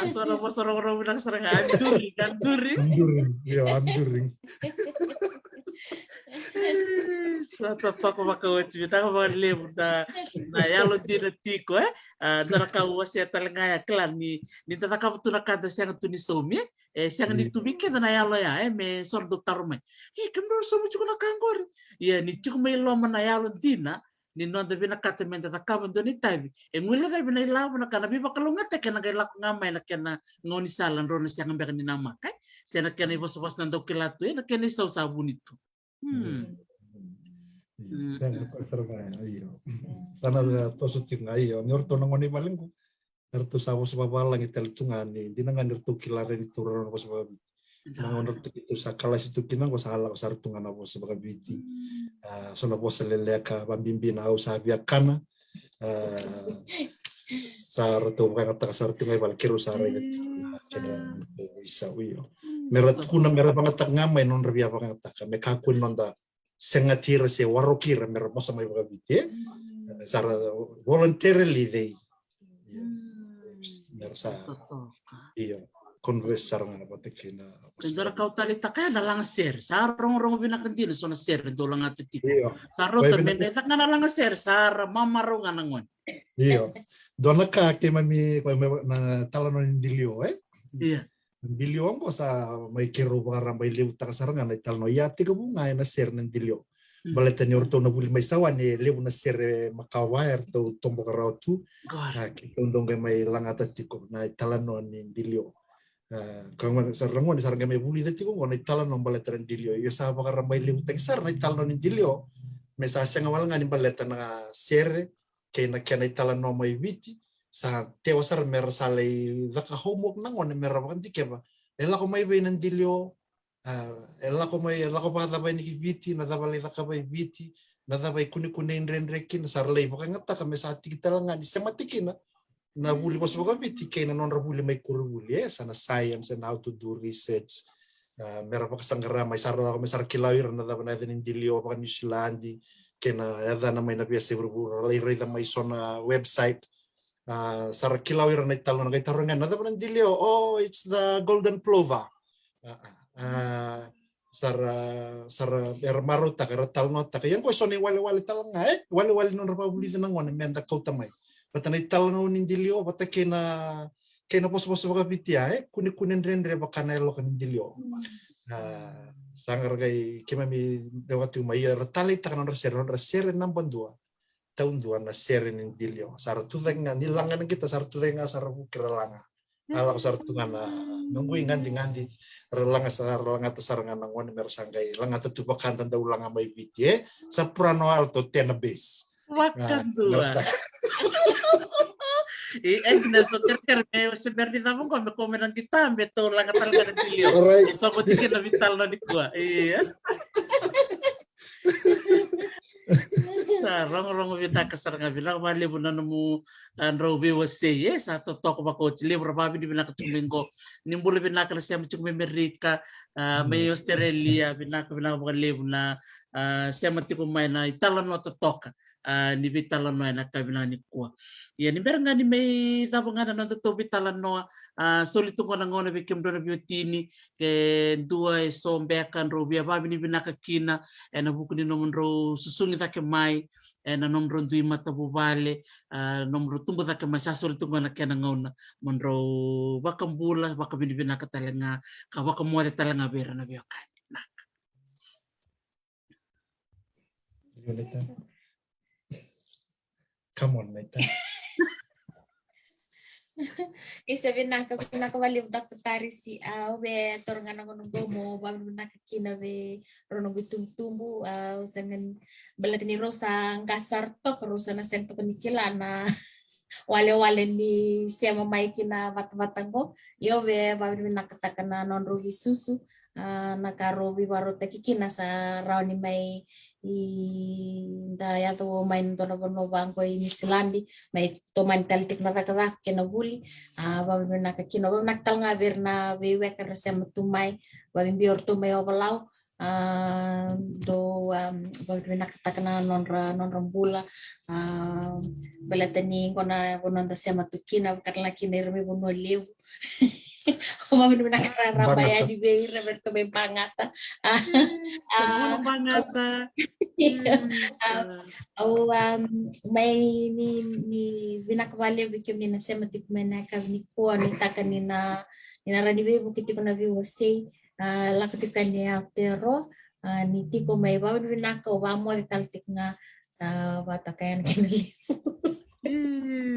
Sorong bilang serang anduri. I'm during. Sa toko makawat kita mga lew na yalo dinatiko narakawas ya talaga ya klan ni tatakaw tu nakada siya tu ni somi siya ni tubike na yalo ya me sordo tarumay kamro somo chuko nakangor ya ni chuko may lo man yalo dina ni no de bina katemen tatakaw do ni tabi ngula da bina ilaw na kana biba kalungat ka na gaila ko ngamay na kana ngoni salan ro na siya ngamba ni nama kay siya na kana ibos na dokilato na kana isaw sabon ito. Saya terserah ayo. Sana tosu tinga ayo. Nyorto nangoni balengko. Erto sawo sababalang itel tungani. Dinangan erto kilaren itu ron apa sebab. Nangon erto itu sakala situ kinang ko sahala ko sartungan apa sebab biti. Sona bosa leleka bambimbi na au sabia kana. Sarto bukan kata sartungan bal kiru sare gitu. Kena bisa uyo. Merat kuna merat banget ngamai non rebia banget tak. Mekakun nonda sengatira se warokira mera mosa mai bagabiti sara voluntarily they merasa iyo conversar ngana patekina kendara kau tali takaya dalang ser sarong binakantin so na ser do lang atiti saro tamen tak ngana lang ser sar mamaro nganangon iyo dona ka ke mami ko na talanon dilio iya Dilio ko sa may kiro para may liw ta kasarangan ay talno yati ko bunga na ser ng dilio. Baleta ni orto na buli may sawan ni liw na ser makawair to tombo karaw tu. Kundong kay may langata tiko na talano ni dilio. Kung sarangon sarang may buli tiko ko na talano baleta ng dilio. Yo sa bakara may liw ta sar na talano ni dilio. May sasya nga wala nga ni baleta na ser kay na talano may biti. Sa tewasar mer salay daka homework nangon mer bakan tikeba ela ko may bay ng dilio ela ko pa dabay ni biti na dabay daka bay biti na dabay kuni renrekin sarlay bakan ngata kami sa kita lang nga sematikin na buli bos bakan biti kay na non rabuli may kuruli sana science and how to do research mer bakan sanggara may sarla ko may sarkilawir na dabay na ng dilio bakan New Zealand kay na yada na may nabiya berburu lay may sona website sar kilawir na italo na kay tarongan na dapat dilio it's the golden plover sar maruta karatal nota kay ko soni wali talanga wali non rapabuli nang wan menda ko tamay pata na italo no dilio pata kena pos baga bitia kunin rendre bakanelo kan dilio sangar kay kimami dewatu mayar tali takanon reser nampan dua tahun dua na sere nin dilio sartu tenga nilangan kita sartu tenga sarbu kiralanga ala sartu ngana nunggu ngandi relanga tasarangan nangwan mersanggai langa tetupakan tanda ulanga mai bitie saprano alto tenabes makan dua Agnes, so ker me sebenarnya namun kau me komen kita betul lang talaga ng tilio. Alright. So ko tikin na vital na di ko. Iya. Sa rong vita kasar nga bilang mali mo na mo Robi was say yes ato talk ba coach libro ba bin binaka tumingo nimbulu binaka na siya mo Amerika may Australia binaka mga libo na siya mati kumay na italan no to talk ni bitalan no na kabilang ni ko ya ni beranga ni may tabo nga na to bitalan no solito ko nang ona bikim do na biotini ke dua so bekan Robi ba bin binaka kina na buku ni nomon ro susungi ta ke mai na nomro dui mata bubale nomro tumbo ta ke mai sasol tungo na kena ngona monro bakambula bakabinibina ka talanga ka bakamore talanga bera na biokan na Yunita. Come on, Nita. Isa binakawali Dr. Tari si we torangan ng gomo babi binakakina we rono tumbu usangan balat ni Rosa kasar to Rosa na sento kanikilana wale ni siya mamay kina bat-batang ko yo we babi binakatakana non rugi susu nakarobi baro takikina sa raw ni may da yato main to no bangko ini silandi may to man taltik na rakrak kenaguli babin nakakino babin naktal nga ber na wewe karasem tumay babin bior tumay obalaw do babin nakatakana non rambula balatani kona da sema tukina karla kinerme bono lew babin nakararabaya di beir berto be pangata pangata may ni binakawali bikim ni nasema tikmena kavni ko ni takanina inaranibe bukiti ko na biwase lakatikan niya pero ni tiko may babin binaka wamo taltik nga sa bata kayan kinali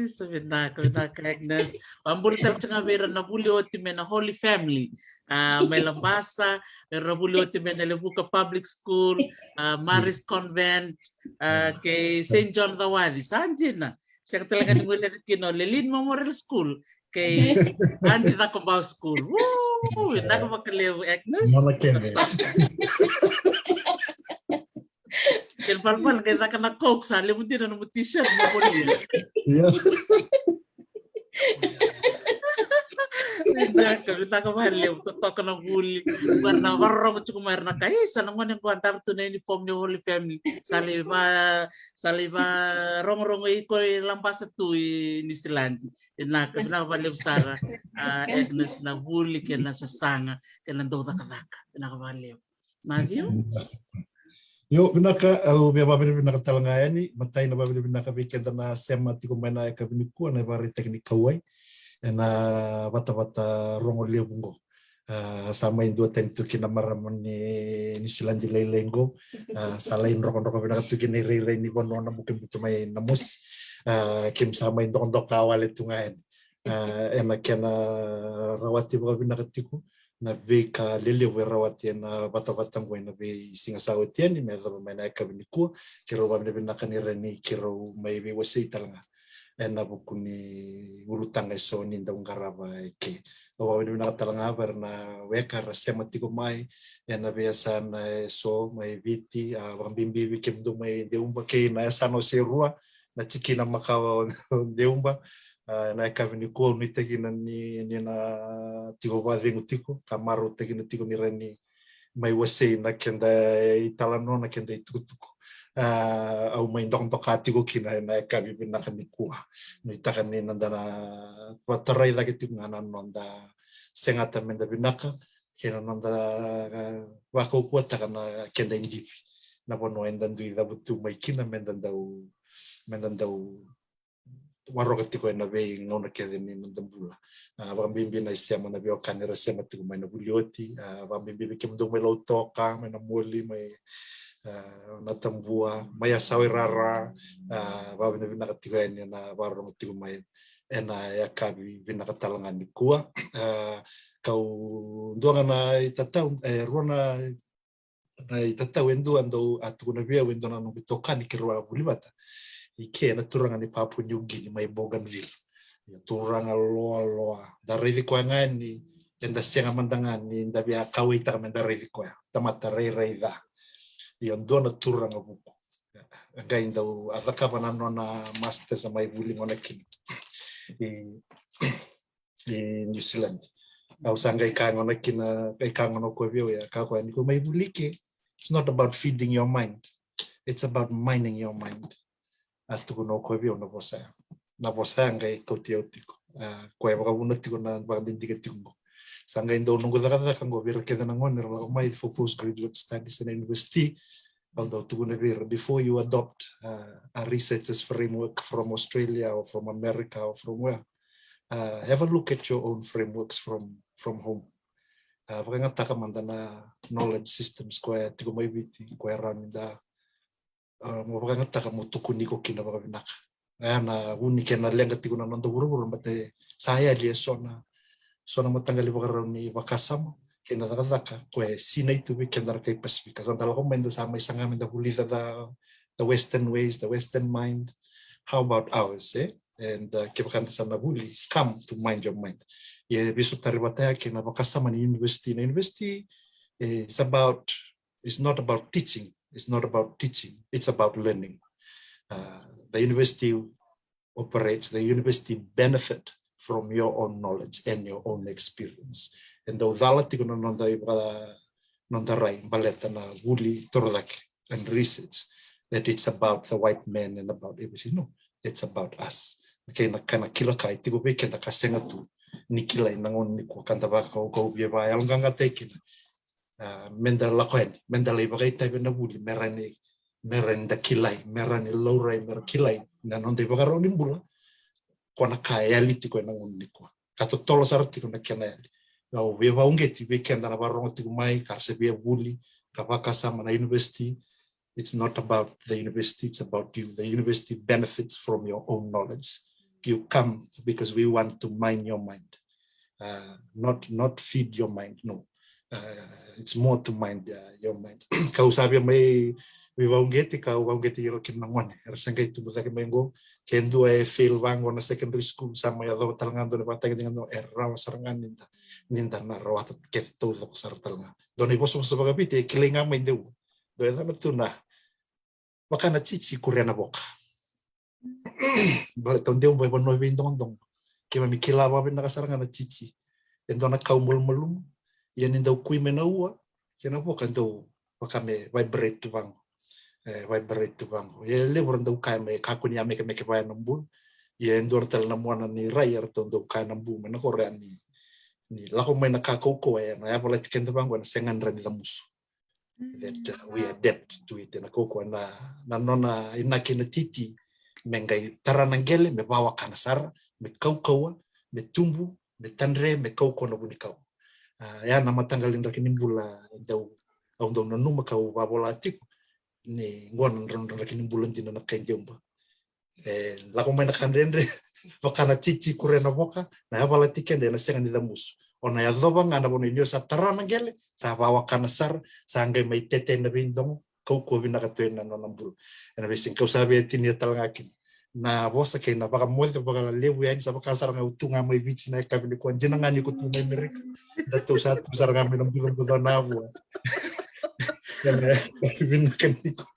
sabi na Agnes ambul tar nga vera na bulio time na Holy Family may lambasa pero bulio time na Lebuka Public School Maris Convent kay St. John the Wadi sanjina siya talaga ni mula kino Lelin Memorial School kay Andy Tacombao School woo na ko makalew Agnes Mama Kemi. Kel palpal kita kena coke sa limutin na mo t-shirt mo poli. Yeah. Kita ka mahali to na bully. Warna warro ko kumar na kay sa naman yung kwantar to na uniform ni Holy Family. Saliba rong ko lampas tu ni Silandi. Na baliw Sara Agnes na bully ken na sasanga ken na dota kavaka. Na baliw. Mario? Yo binaka au be babin binaka talangaya ni matai na babin binaka weekend na sema tiko maina ka biniku na bari teknik kawai na bata rongo lebungo sama indo tentu kina maraman ni silandi lelengo salain rokon binaka tu kina rei ni bono na bukin bukin mai namus kim sama indo kondok kawal itu ngain kena rawati babin binaka tiku na be ka lele we rawati na bata-batang ko na be singa sawtian ni me may na ka biniku kiro ba bin nakanira ni kiro may be wasi talanga na bukuni urutang eso ni ndong karaba ke o bin nakatalanga ber na we ka rasema tiko mai na be sa na so may viti bambimbi kim do may deumba ke na sa no se rua na tikina makawa deumba na kavini ko ni tegina ni na tiko ba vengu tiko kamaro tegina tiko ni rani mai wase na kenda italano na kenda tuku au mai ndong tokati ko kina na kavi bina kani kuha ni takani nandana watarai lagi tiko ngana nonda sengata menda binaka kena nonda wako kuata kana kenda indivi na bono endandu ila butu mai kina mendandau warok tiko na be ngona kede ni ndambula bambimbi na isema na bio kanera sema tiko mai na bulioti bambimbi kim do melo toka mai na moli mai na tambua mai asawe rara bambimbi na tiko ni na warok tiko mai ena ya kabi bina katalangan ni kuwa kau doanga na itatau rona na itatau endo ando atu na bia wendo na no toka ni kirwa bulibata Ike na turanga ni Papua New Guinea mai Bougainville turang loa dari ko ngani tenda siang mandangan ni ndabia kawita mandari ko tamata rei da yon dona turang buku ngai ndau araka banano na master sa mai buli ngona kin di New Zealand au sangai ka ngona kin kai ka ngona ko bio ya ka ko ni ko mai buli ke. It's not about feeding your mind, it's about mining your mind atu no ko bio no bosa na bosa ngai ko tiotiko ko e baka una tiko na baka dindiga tiko sanga indo nungu daga kan go bir ke na ngon ro mai for postgraduate studies in university although to before you adopt a researchers framework from Australia or from America or from where have a look at your own frameworks from home baka ngata ka mandana knowledge systems ko e tiko mai biti ko e randa mo baka ngata ka mutukuni ko kina baka binaka na uni kena lenga tiko na nando buru mate saya dia sona matanggali baka ni bakasam kena daka ko e sina itu weekend dar kai Pacifica santa ko menda sama isanga menda hulida the western ways, the western mind. How about ours and kibakan sana buli come to mind your mind ye bisu taribata kena bakasama ni university is not about teaching, it's about learning. The university operates, the university benefit from your own knowledge and your own experience. And the udalati ko nondarai baleta na wuli torlak and research that it's about the white man and about everything. No, it's about us. Kaya kana kila kai tigo be kenda kasenga tu nikila nangon ni ko kanta ba ko bia ba yang ganga tekina. Menda lakoen, menda lai bagai tai bena wuli merenda kilai, merani laurai kilai na nonde bagaro nimbula kona kaya liti ko nangon ni ko kato tolo sarati ko na kenali au be vaungeti be kenda na barongo tigo mai karse be wuli kabaka sama na university. It's not about the university, it's about you. The university benefits from your own knowledge. You come because we want to mine your mind, not feed your mind. No, it's more to mind your mind. Kau sabi may vivaungeti iro kinangone. Ersangay tumutake mengo kendo e fail wango na secondary school sama ya do talangando na patay dengan raw sarangan ninda na rawat keto do sartalanga. Doni boso sa bagapiti kilinga may do. Do esa matuna. Maka na chichi kurena boka. Baliton dia umbai bono bindong kema mikila wa bin nakasaranga na chichi endo na kaumul mulum yan indaw kui menaua kena boka endo wakame vibrate tu bang ye lebor endo kai me kakuni ame ke ba nambul ye endo tel na mwana ni rayar to endo kai nambu mena korea ni lako me na kakoko ya na ya pola tikenda bang wana sengan rani lamusu that we adapt to it na koko na nona inakina titi mengai taranangele me bawa kanasara me kaukawa me tumbu me tanre me kauko na bunikau ya na matanggalin rakini bula dau au dau na numa kau babola tiku ni ngon ron rakini bulan tina na kainjomba la ko mena kandendre bakana cici kurena boka na ya bala tikende na senga ni lamus ona ya doba ngana bono ilio sa taranangele sa bawa kanasar sa ngai mai tete na bindong kauko binaka tuena no nambul ena besing kau sabe tini talangaki na bosa kay na baka mo baka lewu yan sa baka sarang utunga may beach na kami ni ko jinanga ni ko tumay mereka dato sa sarang kami ng bulan na bu binakan ni ko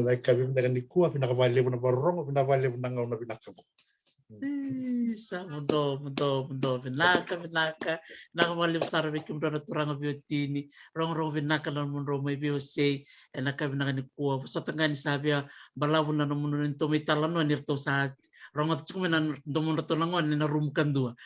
like kami binakan ni ko pinakabali mo na barong pinabali mo na ngaw na binakam Isa mundo binaka nakawali usara bikim dora turanga biotini rong binaka lan mundo may biosay naka binaka ni kuwa sa tangani sabia balawu na mundo nito may talano nirto sa rong at chukumi na domundo to langon na room kandua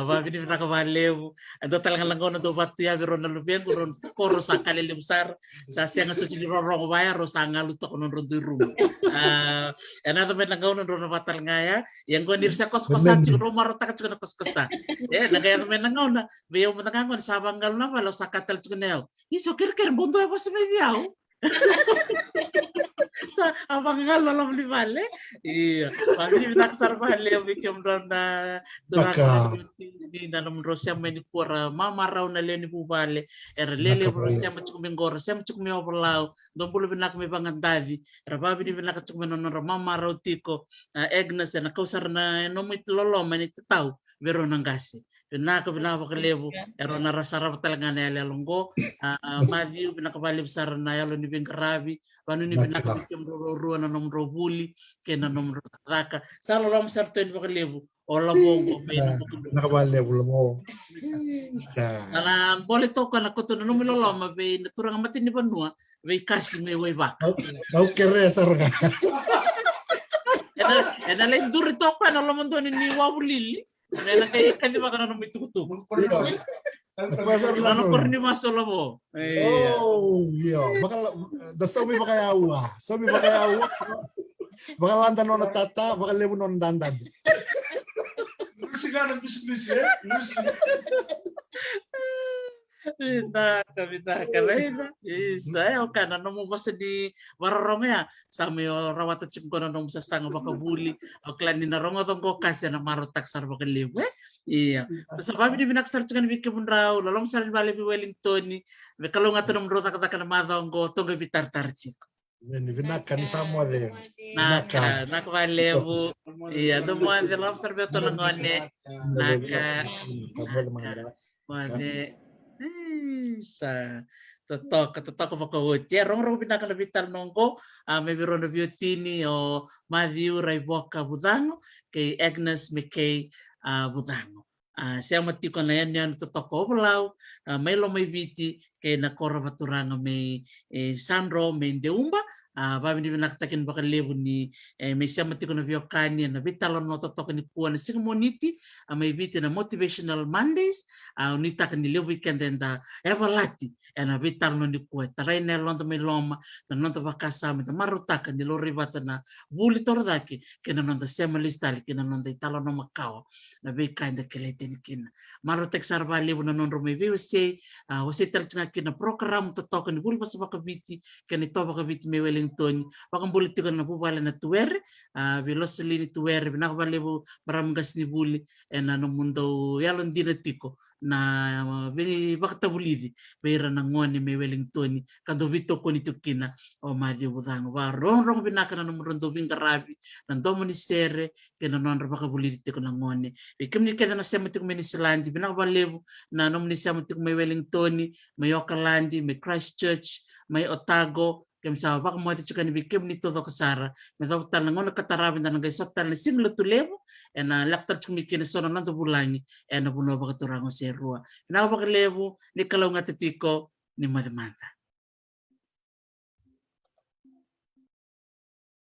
babi ni binaka balewu ando talaga langon na do batu ya biro na lubeng ron koro sa kalili usar sa siya nga suci rong baya ro sa ngaluto ko non rondo room to may langon na ron batal ngaya yang gua nirsa kos-kosan cukup rumah rotak cukup kos-kosan nagaya sa may nangaw na bayaw mo nangaw sa banggal na wala sa katal cukup neo iso kir-kir bundo ay po sa may biyaw Sa abang nga lolam ni Vale. Iya. Pagi naksar Vale bikem na Baka. ni nanam rosya meni kura mama raw na leni bu Vale. Era lele rosya macuk mengora sem macuk me overlaw. Dombulu binak me bangandavi. Rababi di binak macuk menon mama raw tiko. Agnes na kausar na nomit lolo meni tau vero nangasi. Binaka binaka kalebu ero na rasarap talaga na yalongo. Madiu binaka bali besar na yalo ni bingkarabi. Panu ni binaka bikem ruwa na nomro buli ke na nomro raka. Salo lam sarten bakalebu. Ola bongo be na Nakabale mo. Sana boleh toko na kuto na numilo loma be na turang mati ni banua be kasi me way back. Mau kere sarga. Ena lain duri toko na lomon ni wabulili. Ena kay kan di baka na mitukutu. Ano ko rin masolo mo. Oh, iya. Bakal dasaw mi bakayawa. So mi bakayawa. Bakal landan non tata, bakal lebu non dandan. Lucy ka ng bisnis eh. Lucy. Binaka lain. Saya kan ano mo basta di wararong ya. Sa may rawata chimko na nung sa stanga baka buli. O klan ni narong atong ko kasi na marotak sar baka liwe. Iya. Sa babi di binaksar chukan bike bunraw. Lalong sa rin bali bi Wellington ni. May kalong ato ng rota kataka na madong go tong bitar tarchik. Binaka ni Samuel eh. Naka valebu. Iya, dumuan de lam sarbe to ngone. Naka Mane sa totok pagkawut. Rong binaka na vital nongko. May biro na biotini o Matthew Raiboka Budango kay Agnes McKay Budango. Siya matiko na yan totok ko balaw. May may viti kay nakora maturanga may Sandro may Deumba. Babi ni binaktakin bakal lebu ni may siya matiko na biokanya na vital no totok ni kuwa na singamoniti. May viti na motivational Mondays. Unita kan ni lebu weekend and everlati. Na vital no ni kuwa. Taray na lonto may loma. Na nonto vakasama. Na marutakan ni lori bata na vuli tordaki. Kena nonto siya malistali. Kena nonto italo no makawa. Na vika inda kelete ni kina. Marutek sarva lebu na nonro may VUC. Wasi terjanga kina program totok ni vuli basa baka viti. Kena ito baka viti may Wellington. Baka buliti ko na bubala na tuwer. Velocity ni tuwer. Binakaba lebu maramgas ni vuli. Na no mundo yalon dinatiko. Na bakta bulidi beira na ngoni me Wellington kando vito ko nito kina o madi budang wa rong binaka na numrondo bingarabi nandomo ni sere kena non baka bulidi ko na ngoni e kimni kena na semati ko ni Silandi binaka balebu na nomni semati ko me Wellington may Auckland may Christchurch may Otago kem sa baka mo ti chukani bikem ni todo kasara me daw tal ngono katarabi na ngay sotal ni singlo tulebu ena laktar chumi kina sono nanto bulangi ena buno baka turango serua na baka lebu ni kalau ngatitiko ni madamanta